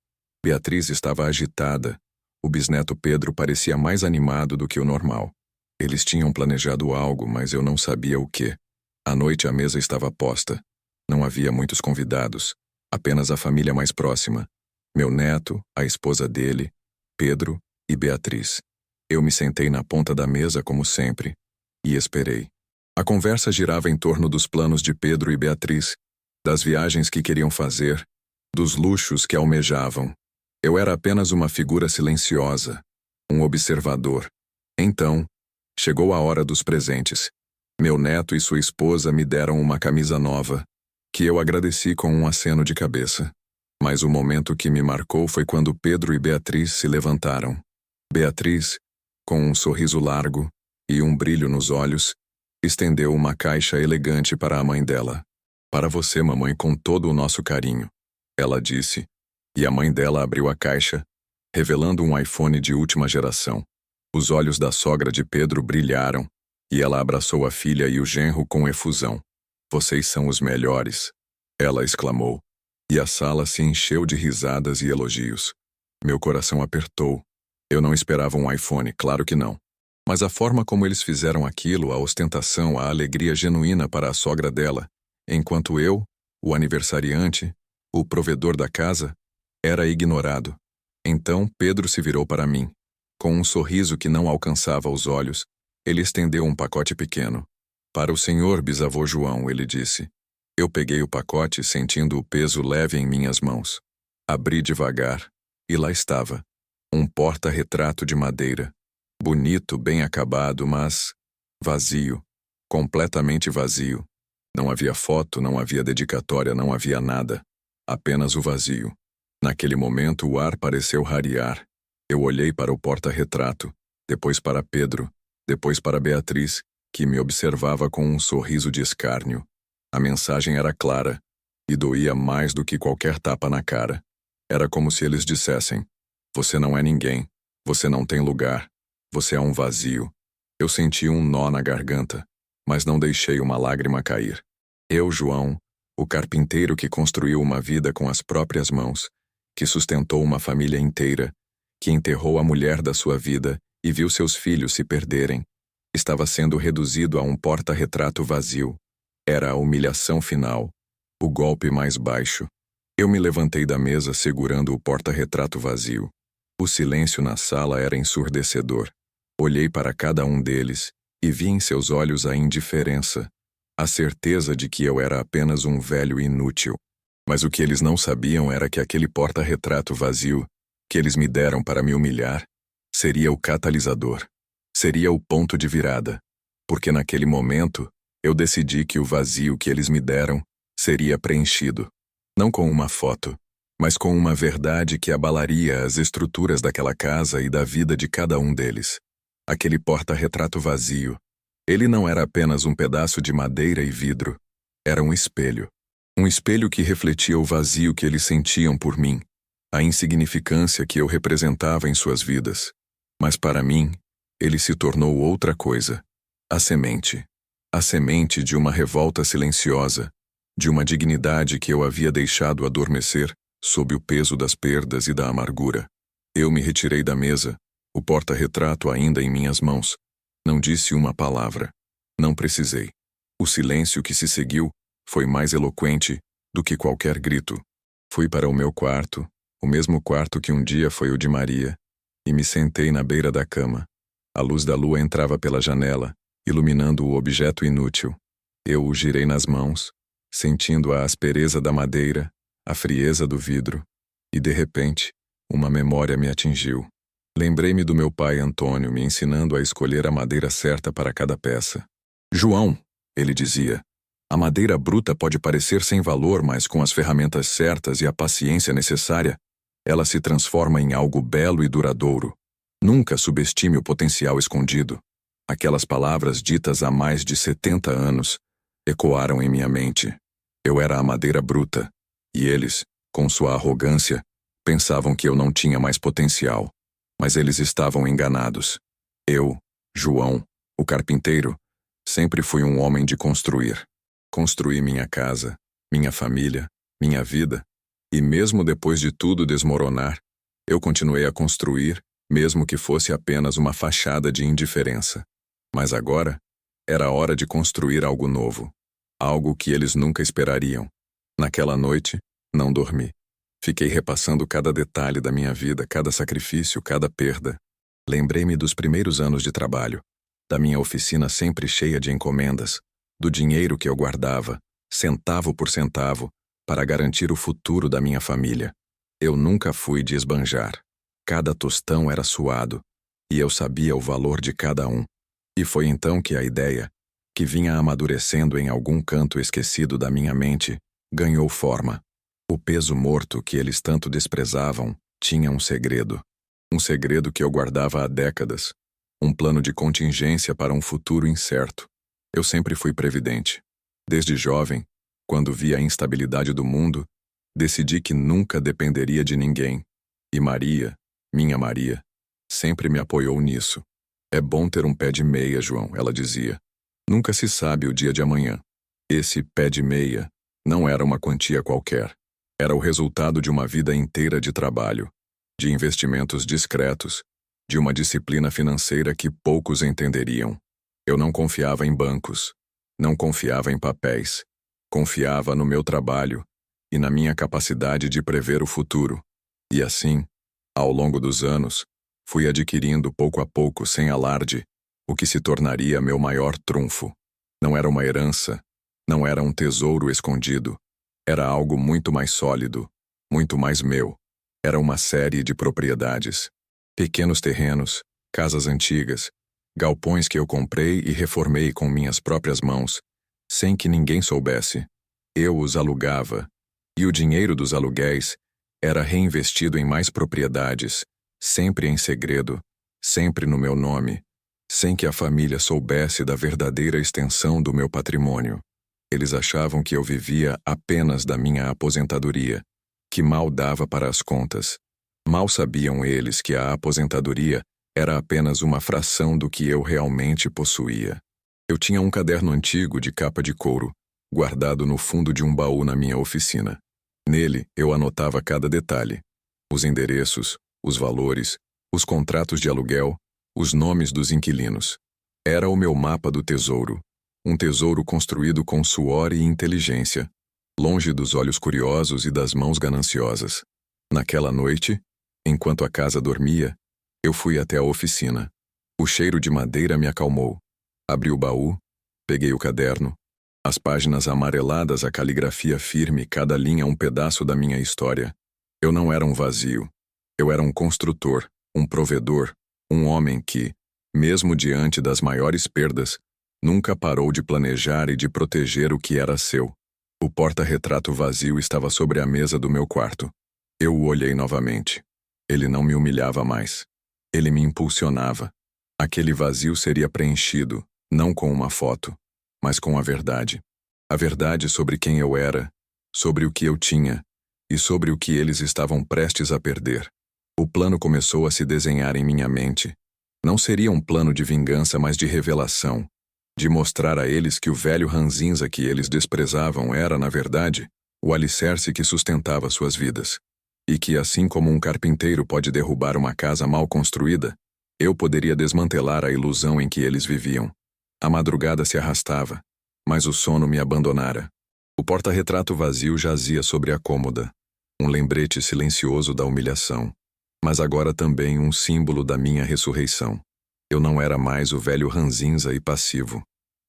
Beatriz estava agitada. O bisneto Pedro parecia mais animado do que o normal. Eles tinham planejado algo, mas eu não sabia o quê. À noite a mesa estava posta. Não havia muitos convidados, apenas a família mais próxima. Meu neto, a esposa dele, Pedro e Beatriz. Eu me sentei na ponta da mesa como sempre, e esperei. A conversa girava em torno dos planos de Pedro e Beatriz, das viagens que queriam fazer, dos luxos que almejavam. Eu era apenas uma figura silenciosa, um observador. Então, chegou a hora dos presentes. Meu neto e sua esposa me deram uma camisa nova, que eu agradeci com um aceno de cabeça. Mas o momento que me marcou foi quando Pedro e Beatriz se levantaram. Beatriz, com um sorriso largo e um brilho nos olhos, estendeu uma caixa elegante para a mãe dela. "Para você, mamãe, com todo o nosso carinho", ela disse, E a mãe dela abriu a caixa, revelando um iPhone de última geração. Os olhos da sogra de Pedro brilharam, e ela abraçou a filha e o genro com efusão. Vocês são os melhores, ela exclamou. E a sala se encheu de risadas e elogios. Meu coração apertou. Eu não esperava um iPhone, claro que não. Mas a forma como eles fizeram aquilo, a ostentação, a alegria genuína para a sogra dela, enquanto eu, o aniversariante, o provedor da casa, era ignorado. Então Pedro se virou para mim. Com um sorriso que não alcançava os olhos, ele estendeu um pacote pequeno. Para o senhor, bisavô João, ele disse. Eu peguei o pacote, sentindo o peso leve em minhas mãos. Abri devagar, e lá estava. Um porta-retrato de madeira. Bonito, bem acabado, mas vazio. Completamente vazio. Não havia foto, não havia dedicatória, não havia nada. Apenas o vazio. Naquele momento o ar pareceu rarear. Eu olhei para o porta-retrato, depois para Pedro, depois para Beatriz, que me observava com um sorriso de escárnio. A mensagem era clara, e doía mais do que qualquer tapa na cara. Era como se eles dissessem: você não é ninguém, você não tem lugar, você é um vazio. Eu senti um nó na garganta, mas não deixei uma lágrima cair. Eu, João, o carpinteiro que construiu uma vida com as próprias mãos, que sustentou uma família inteira, que enterrou a mulher da sua vida e viu seus filhos se perderem, estava sendo reduzido a um porta-retrato vazio. Era a humilhação final, o golpe mais baixo. Eu me levantei da mesa segurando o porta-retrato vazio. O silêncio na sala era ensurdecedor. Olhei para cada um deles e vi em seus olhos a indiferença, a certeza de que eu era apenas um velho inútil. Mas o que eles não sabiam era que aquele porta-retrato vazio, que eles me deram para me humilhar, seria o catalisador. Seria o ponto de virada. Porque naquele momento, eu decidi que o vazio que eles me deram seria preenchido. Não com uma foto, mas com uma verdade que abalaria as estruturas daquela casa e da vida de cada um deles. Aquele porta-retrato vazio. Ele não era apenas um pedaço de madeira e vidro. Era um espelho. Um espelho que refletia o vazio que eles sentiam por mim, a insignificância que eu representava em suas vidas. Mas para mim, ele se tornou outra coisa. A semente. A semente de uma revolta silenciosa, de uma dignidade que eu havia deixado adormecer sob o peso das perdas e da amargura. Eu me retirei da mesa, o porta-retrato ainda em minhas mãos. Não disse uma palavra. Não precisei. O silêncio que se seguiu foi mais eloquente do que qualquer grito. Fui para o meu quarto, o mesmo quarto que um dia foi o de Maria, e me sentei na beira da cama. A luz da lua entrava pela janela, iluminando o objeto inútil. Eu o girei nas mãos, sentindo a aspereza da madeira, a frieza do vidro, e de repente, uma memória me atingiu. Lembrei-me do meu pai Antônio me ensinando a escolher a madeira certa para cada peça. João, ele dizia, a madeira bruta pode parecer sem valor, mas com as ferramentas certas e a paciência necessária, ela se transforma em algo belo e duradouro. Nunca subestime o potencial escondido. Aquelas palavras ditas há mais de 70 anos ecoaram em minha mente. Eu era a madeira bruta, e eles, com sua arrogância, pensavam que eu não tinha mais potencial. Mas eles estavam enganados. Eu, João, o carpinteiro, sempre fui um homem de construir. Construí minha casa, minha família, minha vida, e mesmo depois de tudo desmoronar, eu continuei a construir, mesmo que fosse apenas uma fachada de indiferença. Mas agora, era hora de construir algo novo, algo que eles nunca esperariam. Naquela noite, não dormi. Fiquei repassando cada detalhe da minha vida, cada sacrifício, cada perda. Lembrei-me dos primeiros anos de trabalho, da minha oficina sempre cheia de encomendas, do dinheiro que eu guardava, centavo por centavo, para garantir o futuro da minha família. Eu nunca fui de esbanjar. Cada tostão era suado, e eu sabia o valor de cada um. E foi então que a ideia, que vinha amadurecendo em algum canto esquecido da minha mente, ganhou forma. O peso morto que eles tanto desprezavam tinha um segredo. Um segredo que eu guardava há décadas. Um plano de contingência para um futuro incerto. Eu sempre fui previdente. Desde jovem, quando via a instabilidade do mundo, Decidi que nunca dependeria de ninguém. E Maria, minha Maria, sempre me apoiou nisso. É bom ter um pé de meia, João, ela dizia. Nunca se sabe o dia de amanhã. Esse pé de meia não era uma quantia qualquer. Era o resultado de uma vida inteira de trabalho, de investimentos discretos, de uma disciplina financeira que poucos entenderiam. Eu não confiava em bancos, não confiava em papéis. Confiava no meu trabalho e na minha capacidade de prever o futuro. E assim, ao longo dos anos, fui adquirindo pouco a pouco, sem alarde, o que se tornaria meu maior trunfo. Não era uma herança, não era um tesouro escondido. Era algo muito mais sólido, muito mais meu. Era uma série de propriedades. Pequenos terrenos, casas antigas, galpões que eu comprei e reformei com minhas próprias mãos, sem que ninguém soubesse. Eu os alugava, e o dinheiro dos aluguéis era reinvestido em mais propriedades, sempre em segredo, sempre no meu nome, sem que a família soubesse da verdadeira extensão do meu patrimônio. Eles achavam que eu vivia apenas da minha aposentadoria, que mal dava para as contas. Mal sabiam eles que a aposentadoria era apenas uma fração do que eu realmente possuía. Eu tinha um caderno antigo de capa de couro, guardado no fundo de um baú na minha oficina. Nele, eu anotava cada detalhe: os endereços, os valores, os contratos de aluguel, os nomes dos inquilinos. Era o meu mapa do tesouro, um tesouro construído com suor e inteligência, longe dos olhos curiosos e das mãos gananciosas. Naquela noite, enquanto a casa dormia, eu fui até a oficina. O cheiro de madeira me acalmou. Abri o baú, peguei o caderno. As páginas amareladas, a caligrafia firme, cada linha um pedaço da minha história. Eu não era um vazio. Eu era um construtor, um provedor, um homem que, mesmo diante das maiores perdas, nunca parou de planejar e de proteger o que era seu. O porta-retrato vazio estava sobre a mesa do meu quarto. Eu o olhei novamente. Ele não me humilhava mais. Ele me impulsionava. Aquele vazio seria preenchido, não com uma foto, mas com a verdade. A verdade sobre quem eu era, sobre o que eu tinha e sobre o que eles estavam prestes a perder. O plano começou a se desenhar em minha mente. Não seria um plano de vingança, mas de revelação, de mostrar a eles que o velho ranzinza que eles desprezavam era, na verdade, o alicerce que sustentava suas vidas. E que, assim como um carpinteiro pode derrubar uma casa mal construída, eu poderia desmantelar a ilusão em que eles viviam. A madrugada se arrastava, mas o sono me abandonara. O porta-retrato vazio jazia sobre a cômoda, um lembrete silencioso da humilhação, mas agora também um símbolo da minha ressurreição. Eu não era mais o velho ranzinza e passivo.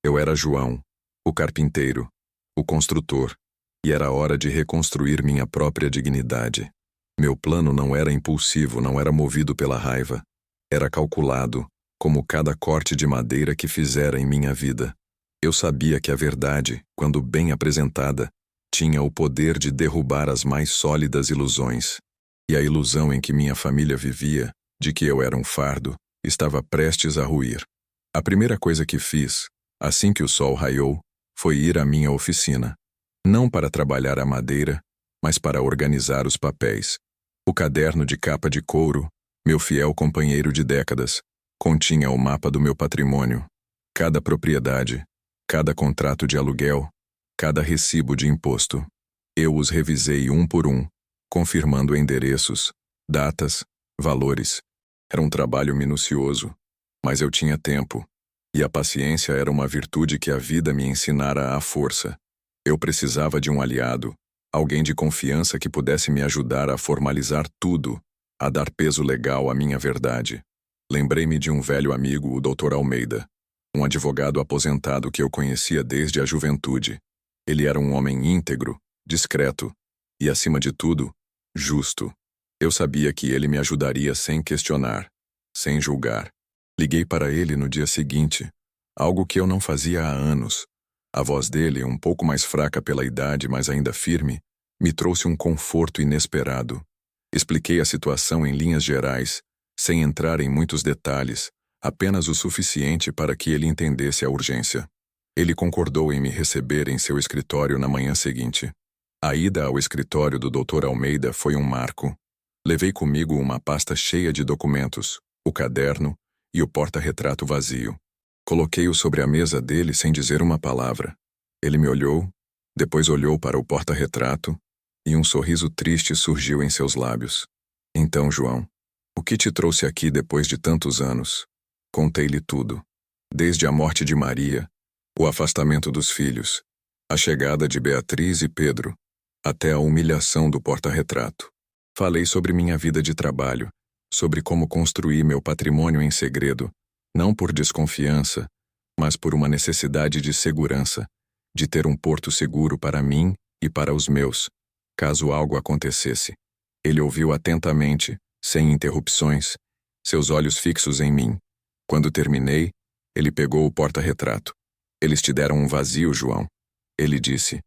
Eu era João, o carpinteiro, o construtor, e era hora de reconstruir minha própria dignidade. Meu plano não era impulsivo, não era movido pela raiva. Era calculado, como cada corte de madeira que fizera em minha vida. Eu sabia que a verdade, quando bem apresentada, tinha o poder de derrubar as mais sólidas ilusões. E a ilusão em que minha família vivia, de que eu era um fardo, estava prestes a ruir. A primeira coisa que fiz, assim que o sol raiou, foi ir à minha oficina. Não para trabalhar a madeira, mas para organizar os papéis. O caderno de capa de couro, meu fiel companheiro de décadas, continha o mapa do meu patrimônio. Cada propriedade, cada contrato de aluguel, cada recibo de imposto. Eu os revisei um por um, confirmando endereços, datas, valores. Era um trabalho minucioso, mas eu tinha tempo, e a paciência era uma virtude que a vida me ensinara à força. Eu precisava de um aliado, alguém de confiança que pudesse me ajudar a formalizar tudo, a dar peso legal à minha verdade. Lembrei-me de um velho amigo, o Dr. Almeida, um advogado aposentado que eu conhecia desde a juventude. Ele era um homem íntegro, discreto e, acima de tudo, justo. Eu sabia que ele me ajudaria sem questionar, sem julgar. Liguei para ele no dia seguinte, algo que eu não fazia há anos. A voz dele, um pouco mais fraca pela idade, mas ainda firme, me trouxe um conforto inesperado. Expliquei a situação em linhas gerais, sem entrar em muitos detalhes, apenas o suficiente para que ele entendesse a urgência. Ele concordou em me receber em seu escritório na manhã seguinte. A ida ao escritório do Dr. Almeida foi um marco. Levei comigo uma pasta cheia de documentos, o caderno e o porta-retrato vazio. Coloquei-o sobre a mesa dele sem dizer uma palavra. Ele me olhou, depois olhou para o porta-retrato e um sorriso triste surgiu em seus lábios. Então, João, o que te trouxe aqui depois de tantos anos? Contei-lhe tudo. Desde a morte de Maria, o afastamento dos filhos, a chegada de Beatriz e Pedro, até a humilhação do porta-retrato. Falei sobre minha vida de trabalho, sobre como construí meu patrimônio em segredo, não por desconfiança, mas por uma necessidade de segurança, de ter um porto seguro para mim e para os meus, caso algo acontecesse. Ele ouviu atentamente, sem interrupções, seus olhos fixos em mim. Quando terminei, ele pegou o porta-retrato. Eles te deram um vazio, João. Ele disse,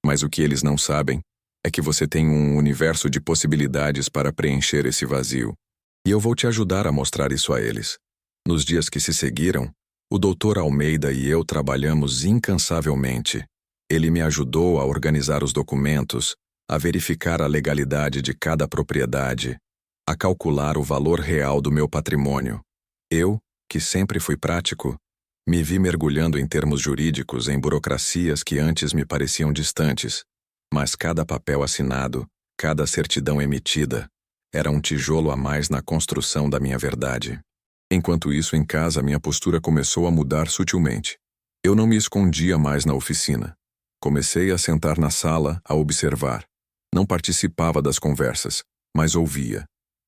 mas o que eles não sabem é que você tem um universo de possibilidades para preencher esse vazio. E eu vou te ajudar a mostrar isso a eles. Nos dias que se seguiram, o Dr. Almeida e eu trabalhamos incansavelmente. Ele me ajudou a organizar os documentos, a verificar a legalidade de cada propriedade, a calcular o valor real do meu patrimônio. Eu, que sempre fui prático, me vi mergulhando em termos jurídicos em burocracias que antes me pareciam distantes, mas cada papel assinado, cada certidão emitida, era um tijolo a mais na construção da minha verdade. Enquanto isso, em casa, minha postura começou a mudar sutilmente. Eu não me escondia mais na oficina. Comecei a sentar na sala, a observar. Não participava das conversas, mas ouvia.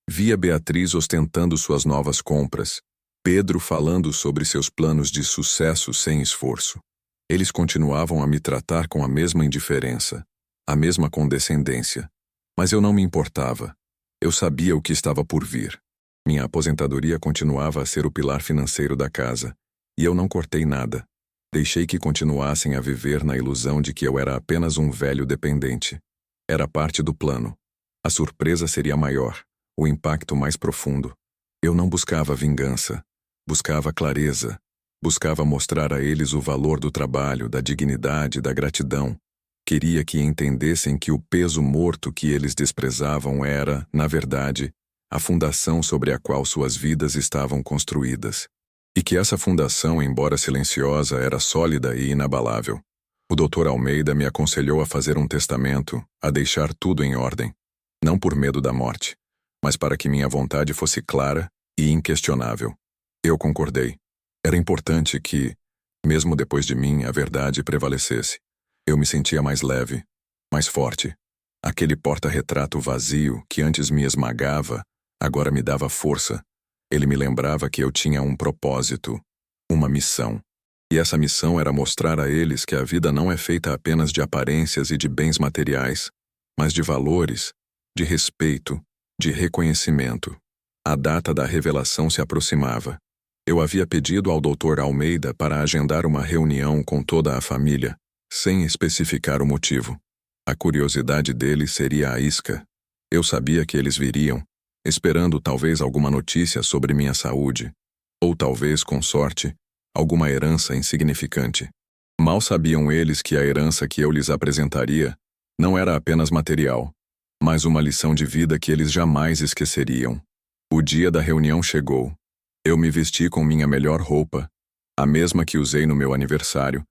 Via Beatriz ostentando suas novas compras, Pedro falando sobre seus planos de sucesso sem esforço. Eles continuavam a me tratar com a mesma indiferença, a mesma condescendência. Mas eu não me importava. Eu sabia o que estava por vir. Minha aposentadoria continuava a ser o pilar financeiro da casa, e eu não cortei nada. Deixei que continuassem a viver na ilusão de que eu era apenas um velho dependente. Era parte do plano. A surpresa seria maior, o impacto mais profundo. Eu não buscava vingança. Buscava clareza. Buscava mostrar a eles o valor do trabalho, da dignidade, da gratidão. Queria que entendessem que o peso morto que eles desprezavam era, na verdade, a fundação sobre a qual suas vidas estavam construídas. E que essa fundação, embora silenciosa, era sólida e inabalável. O Dr. Almeida me aconselhou a fazer um testamento, a deixar tudo em ordem. Não por medo da morte, mas para que minha vontade fosse clara e inquestionável. Eu concordei. Era importante que, mesmo depois de mim, a verdade prevalecesse. Eu me sentia mais leve, mais forte. Aquele porta-retrato vazio que antes me esmagava, agora me dava força. Ele me lembrava que eu tinha um propósito, uma missão. E essa missão era mostrar a eles que a vida não é feita apenas de aparências e de bens materiais, mas de valores, de respeito, de reconhecimento. A data da revelação se aproximava. Eu havia pedido ao Dr. Almeida para agendar uma reunião com toda a família, sem especificar o motivo. A curiosidade deles seria a isca. Eu sabia que eles viriam, esperando talvez alguma notícia sobre minha saúde, ou talvez, com sorte, alguma herança insignificante. Mal sabiam eles que a herança que eu lhes apresentaria não era apenas material, mas uma lição de vida que eles jamais esqueceriam. O dia da reunião chegou. Eu me vesti com minha melhor roupa, a mesma que usei no meu aniversário,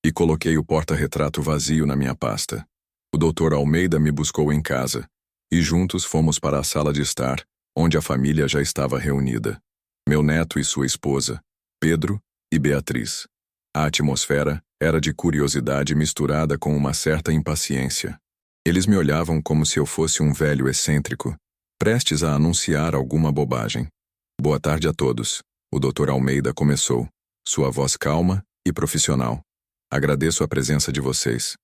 e coloquei o porta-retrato vazio na minha pasta. O Dr. Almeida me buscou em casa, e juntos fomos para a sala de estar, onde a família já estava reunida. Meu neto e sua esposa, Pedro e Beatriz. A atmosfera era de curiosidade misturada com uma certa impaciência. Eles me olhavam como se eu fosse um velho excêntrico, prestes a anunciar alguma bobagem. Boa tarde a todos. O Dr. Almeida começou, sua voz calma e profissional. Agradeço a presença de vocês.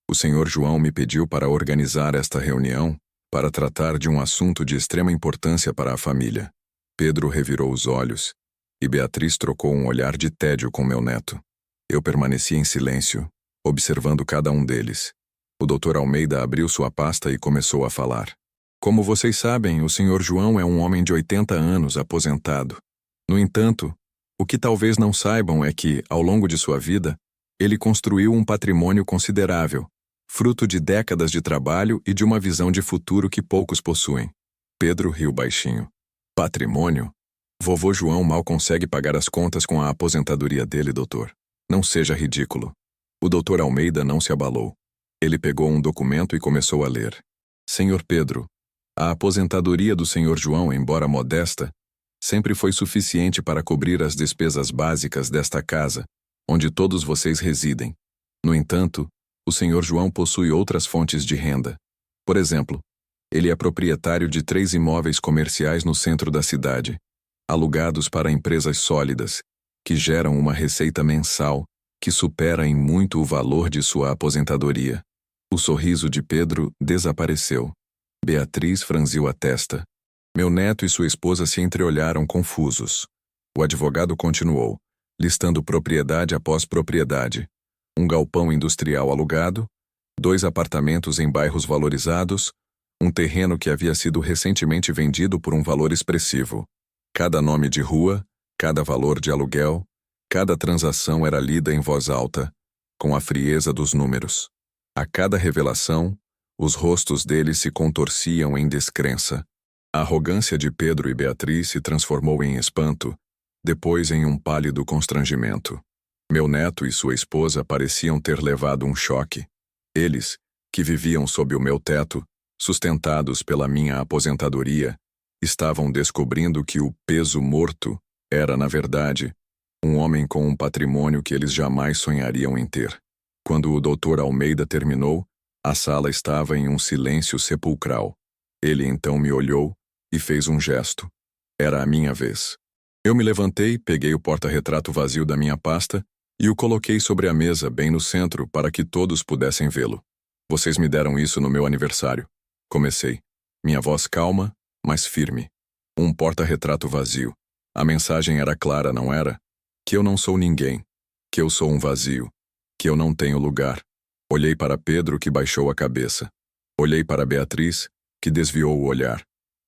O Sr. João me pediu para organizar esta reunião para tratar de um assunto de extrema importância para a família. Pedro revirou os olhos, e Beatriz trocou um olhar de tédio com meu neto. Eu permaneci em silêncio, observando cada um deles. O Dr. Almeida abriu sua pasta e começou a falar. Como vocês sabem, o Sr. João é um homem de 80 anos, aposentado. No entanto, o que talvez não saibam é que, ao longo de sua vida, ele construiu um patrimônio considerável, fruto de décadas de trabalho e de uma visão de futuro que poucos possuem. Pedro riu baixinho. Patrimônio? Vovô João mal consegue pagar as contas com a aposentadoria dele, doutor. Não seja ridículo. O doutor Almeida não se abalou. Ele pegou um documento e começou a ler. Senhor Pedro, a aposentadoria do senhor João, embora modesta, sempre foi suficiente para cobrir as despesas básicas desta casa, onde todos vocês residem. No entanto, o senhor João possui outras fontes de renda. Por exemplo, ele é proprietário de 3 imóveis comerciais no centro da cidade, alugados para empresas sólidas, que geram uma receita mensal que supera em muito o valor de sua aposentadoria. O sorriso de Pedro desapareceu. Beatriz franziu a testa. Meu neto e sua esposa se entreolharam confusos. O advogado continuou, listando propriedade após propriedade. Um galpão industrial alugado, 2 apartamentos em bairros valorizados, um terreno que havia sido recentemente vendido por um valor expressivo. Cada nome de rua, cada valor de aluguel, cada transação era lida em voz alta, com a frieza dos números. A cada revelação, os rostos deles se contorciam em descrença. A arrogância de Pedro e Beatriz se transformou em espanto, depois em um pálido constrangimento. Meu neto e sua esposa pareciam ter levado um choque. Eles, que viviam sob o meu teto, sustentados pela minha aposentadoria, estavam descobrindo que o peso morto era, na verdade, um homem com um patrimônio que eles jamais sonhariam em ter. Quando o Dr. Almeida terminou, a sala estava em um silêncio sepulcral. Ele então me olhou e fez um gesto. Era a minha vez. Eu me levantei, peguei o porta-retrato vazio da minha pasta e o coloquei sobre a mesa bem no centro para que todos pudessem vê-lo. Vocês me deram isso no meu aniversário. Comecei. Minha voz calma, mas firme. Um porta-retrato vazio. A mensagem era clara, não era? Que eu não sou ninguém. Que eu sou um vazio. Que eu não tenho lugar. Olhei para Pedro, que baixou a cabeça. Olhei para Beatriz, que desviou o olhar.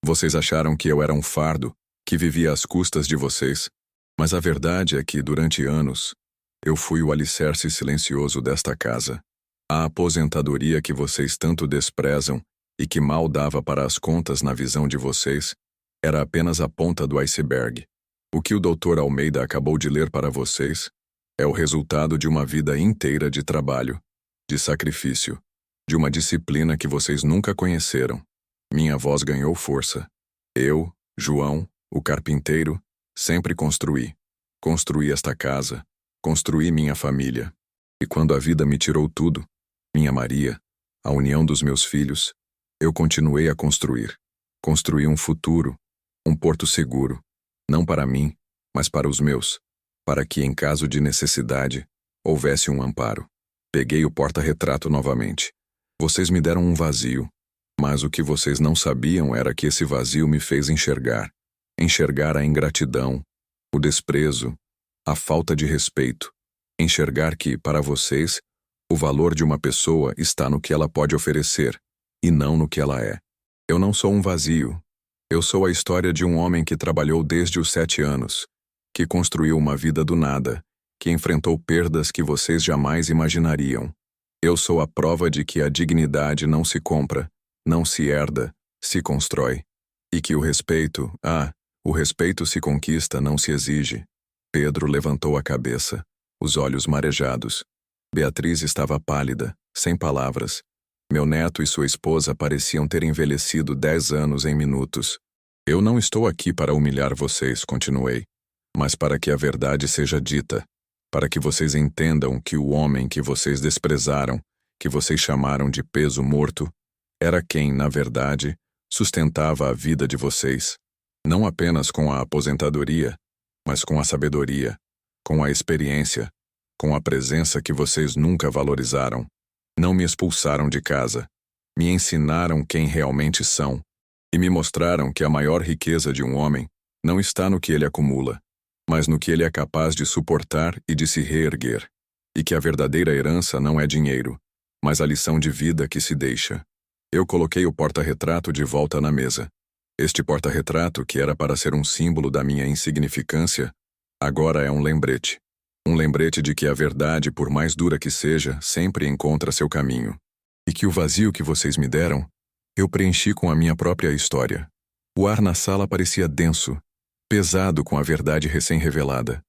Vocês acharam que eu era um fardo, que vivia às custas de vocês. Mas a verdade é que, durante anos, eu fui o alicerce silencioso desta casa. A aposentadoria que vocês tanto desprezam e que mal dava para as contas na visão de vocês, era apenas a ponta do iceberg. O que o Dr. Almeida acabou de ler para vocês é o resultado de uma vida inteira de trabalho, de sacrifício, de uma disciplina que vocês nunca conheceram. Minha voz ganhou força. Eu, João, o carpinteiro, sempre construí. Construí esta casa, construí minha família. E quando a vida me tirou tudo, minha Maria, a união dos meus filhos, eu continuei a construir. Construí um futuro, um porto seguro, não para mim, mas para os meus, para que, em caso de necessidade, houvesse um amparo. Peguei o porta-retrato novamente. Vocês me deram um vazio, mas o que vocês não sabiam era que esse vazio me fez enxergar. Enxergar a ingratidão, o desprezo, a falta de respeito. Enxergar que, para vocês, o valor de uma pessoa está no que ela pode oferecer, e não no que ela é. Eu não sou um vazio. Eu sou a história de um homem que trabalhou desde os 7 anos, que construiu uma vida do nada, que enfrentou perdas que vocês jamais imaginariam. Eu sou a prova de que a dignidade não se compra, não se herda, se constrói. E que o respeito se conquista, não se exige. Pedro levantou a cabeça, os olhos marejados. Beatriz estava pálida, sem palavras. Meu neto e sua esposa pareciam ter envelhecido 10 anos em minutos. Eu não estou aqui para humilhar vocês, continuei, mas para que a verdade seja dita, para que vocês entendam que o homem que vocês desprezaram, que vocês chamaram de peso morto, era quem, na verdade, sustentava a vida de vocês, não apenas com a aposentadoria, mas com a sabedoria, com a experiência, com a presença que vocês nunca valorizaram. Não me expulsaram de casa, me ensinaram quem realmente são, e me mostraram que a maior riqueza de um homem não está no que ele acumula, mas no que ele é capaz de suportar e de se reerguer, e que a verdadeira herança não é dinheiro, mas a lição de vida que se deixa. Eu coloquei o porta-retrato de volta na mesa. Este porta-retrato, que era para ser um símbolo da minha insignificância, agora é um lembrete. Um lembrete de que a verdade, por mais dura que seja, sempre encontra seu caminho. e que o vazio que vocês me deram, eu preenchi com a minha própria história. O ar na sala parecia denso, pesado com a verdade recém-revelada.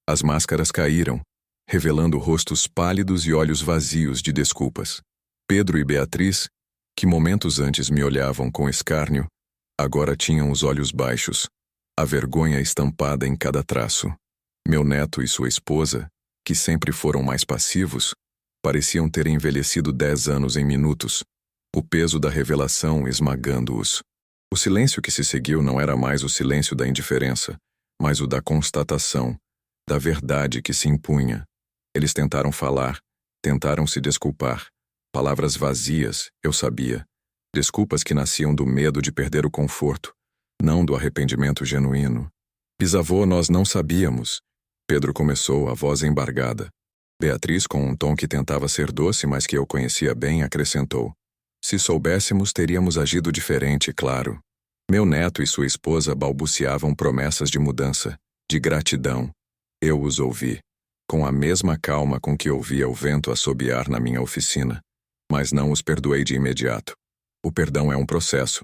As máscaras caíram, revelando rostos pálidos e olhos vazios de desculpas. Pedro e Beatriz, que momentos antes me olhavam com escárnio, agora tinham os olhos baixos, a vergonha estampada em cada traço. Meu neto e sua esposa, que sempre foram mais passivos, pareciam ter envelhecido 10 anos em minutos, o peso da revelação esmagando-os. O silêncio que se seguiu não era mais o silêncio da indiferença, mas o da constatação, da verdade que se impunha. Eles tentaram falar, tentaram se desculpar. Palavras vazias, eu sabia. Desculpas que nasciam do medo de perder o conforto, não do arrependimento genuíno. Bisavô, nós não sabíamos. Pedro começou, a voz embargada. Beatriz, com um tom que tentava ser doce, mas que eu conhecia bem, acrescentou. Se soubéssemos, teríamos agido diferente, claro. Meu neto e sua esposa balbuciavam promessas de mudança, de gratidão. Eu os ouvi, com a mesma calma com que ouvia o vento assobiar na minha oficina. Mas não os perdoei de imediato. O perdão é um processo,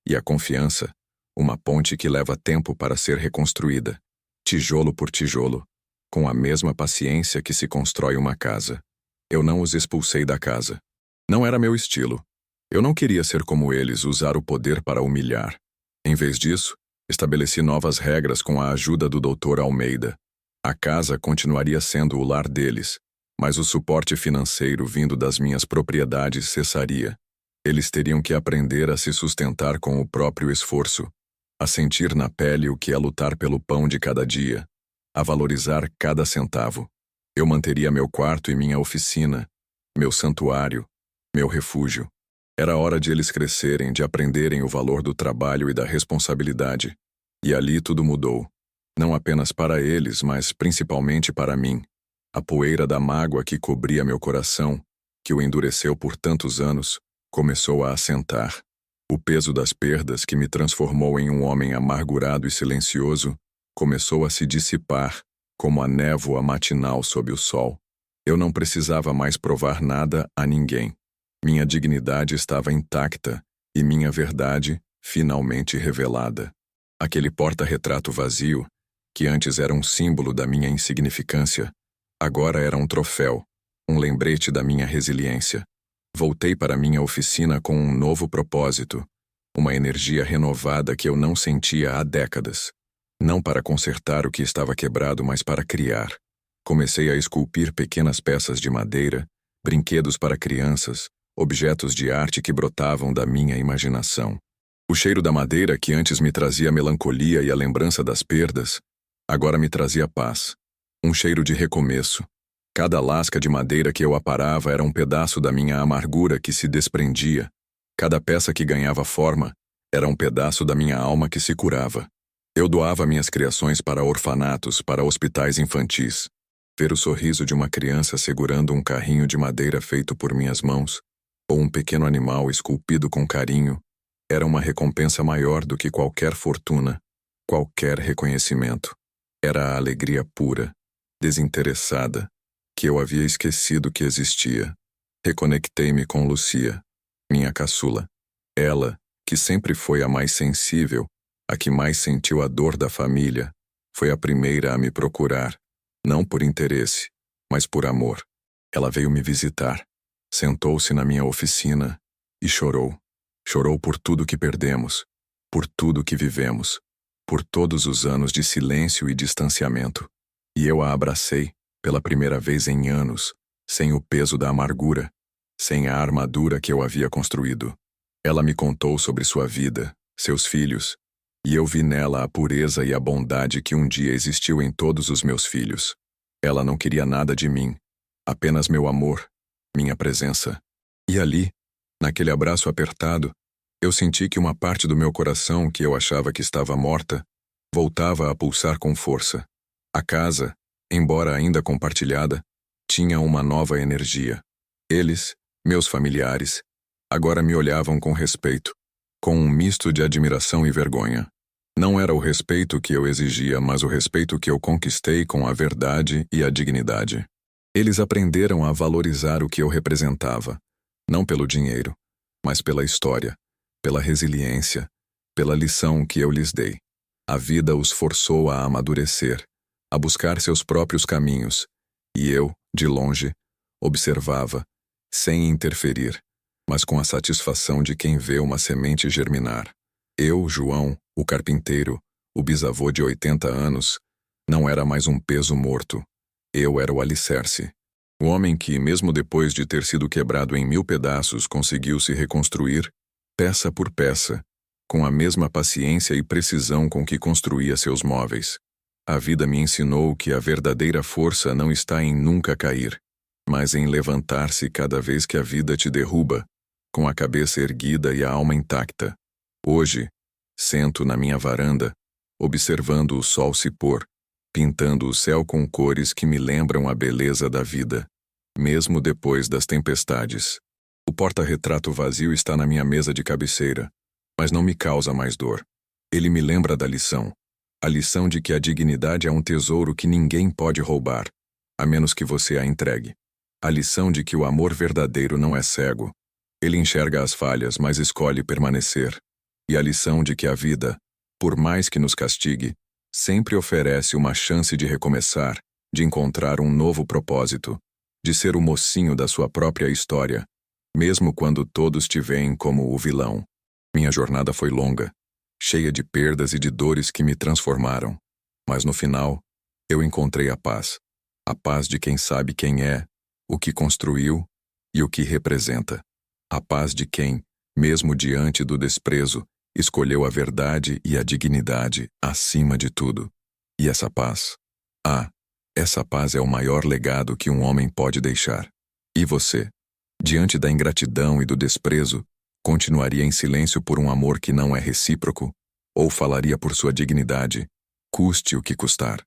e a confiança, uma ponte que leva tempo para ser reconstruída, tijolo por tijolo, com a mesma paciência que se constrói uma casa. Eu não os expulsei da casa. Não era meu estilo. Eu não queria ser como eles, usar o poder para humilhar. Em vez disso, estabeleci novas regras com a ajuda do Dr. Almeida. A casa continuaria sendo o lar deles, mas o suporte financeiro vindo das minhas propriedades cessaria. Eles teriam que aprender a se sustentar com o próprio esforço, a sentir na pele o que é lutar pelo pão de cada dia, a valorizar cada centavo. Eu manteria meu quarto e minha oficina, meu santuário, meu refúgio. Era hora de eles crescerem, de aprenderem o valor do trabalho e da responsabilidade. E ali tudo mudou. Não apenas para eles, mas principalmente para mim. A poeira da mágoa que cobria meu coração, que o endureceu por tantos anos, começou a assentar. O peso das perdas que me transformou em um homem amargurado e silencioso começou a se dissipar, como a névoa matinal sob o sol. Eu não precisava mais provar nada a ninguém. Minha dignidade estava intacta e minha verdade finalmente revelada. Aquele porta-retrato vazio, que antes era um símbolo da minha insignificância, agora era um troféu, um lembrete da minha resiliência. Voltei para minha oficina com um novo propósito, uma energia renovada que eu não sentia há décadas. Não para consertar o que estava quebrado, mas para criar. Comecei a esculpir pequenas peças de madeira, brinquedos para crianças, objetos de arte que brotavam da minha imaginação. O cheiro da madeira, que antes me trazia melancolia e a lembrança das perdas, agora me trazia paz. Um cheiro de recomeço. Cada lasca de madeira que eu aparava era um pedaço da minha amargura que se desprendia. Cada peça que ganhava forma era um pedaço da minha alma que se curava. Eu doava minhas criações para orfanatos, para hospitais infantis. Ver o sorriso de uma criança segurando um carrinho de madeira feito por minhas mãos, ou um pequeno animal esculpido com carinho, era uma recompensa maior do que qualquer fortuna, qualquer reconhecimento. Era a alegria pura, desinteressada, que eu havia esquecido que existia. Reconectei-me com Lucia, minha caçula. Ela, que sempre foi a mais sensível, a que mais sentiu a dor da família, foi a primeira a me procurar, não por interesse, mas por amor. Ela veio me visitar, sentou-se na minha oficina e chorou. Chorou por tudo que perdemos, por tudo que vivemos, por todos os anos de silêncio e distanciamento. E eu a abracei, pela primeira vez em anos, sem o peso da amargura, sem a armadura que eu havia construído. Ela me contou sobre sua vida, seus filhos, e eu vi nela a pureza e a bondade que um dia existiu em todos os meus filhos. Ela não queria nada de mim, apenas meu amor, minha presença. E ali, naquele abraço apertado, eu senti que uma parte do meu coração, que eu achava que estava morta, voltava a pulsar com força. A casa, embora ainda compartilhada, tinha uma nova energia. Eles, meus familiares, agora me olhavam com respeito, com um misto de admiração e vergonha. Não era o respeito que eu exigia, mas o respeito que eu conquistei com a verdade e a dignidade. Eles aprenderam a valorizar o que eu representava, Não pelo dinheiro, mas pela história, pela resiliência, pela lição que eu lhes dei. A vida os forçou a amadurecer, a buscar seus próprios caminhos, e eu, de longe, observava, sem interferir, mas com a satisfação de quem vê uma semente germinar. Eu, João, o carpinteiro, o bisavô de 80 anos, não era mais um peso morto. Eu era o alicerce. O homem que, mesmo depois de ter sido quebrado em 1000 pedaços, conseguiu se reconstruir, peça por peça, com a mesma paciência e precisão com que construía seus móveis. A vida me ensinou que a verdadeira força não está em nunca cair, mas em levantar-se cada vez que a vida te derruba, com a cabeça erguida e a alma intacta. Hoje, sento na minha varanda, observando o sol se pôr, pintando o céu com cores que me lembram a beleza da vida, mesmo depois das tempestades. O porta-retrato vazio está na minha mesa de cabeceira, mas não me causa mais dor. Ele me lembra da lição. A lição de que a dignidade é um tesouro que ninguém pode roubar, a menos que você a entregue. A lição de que o amor verdadeiro não é cego. Ele enxerga as falhas, mas escolhe permanecer. E a lição de que a vida, por mais que nos castigue, sempre oferece uma chance de recomeçar, de encontrar um novo propósito, de ser o mocinho da sua própria história, mesmo quando todos te veem como o vilão. Minha jornada foi longa, cheia de perdas e de dores que me transformaram, mas no final, eu encontrei a paz de quem sabe quem é, o que construiu e o que representa, a paz de quem, mesmo diante do desprezo, escolheu a verdade e a dignidade acima de tudo. E essa paz, essa paz é o maior legado que um homem pode deixar. E você, diante da ingratidão e do desprezo, continuaria em silêncio por um amor que não é recíproco? Ou falaria por sua dignidade, custe o que custar?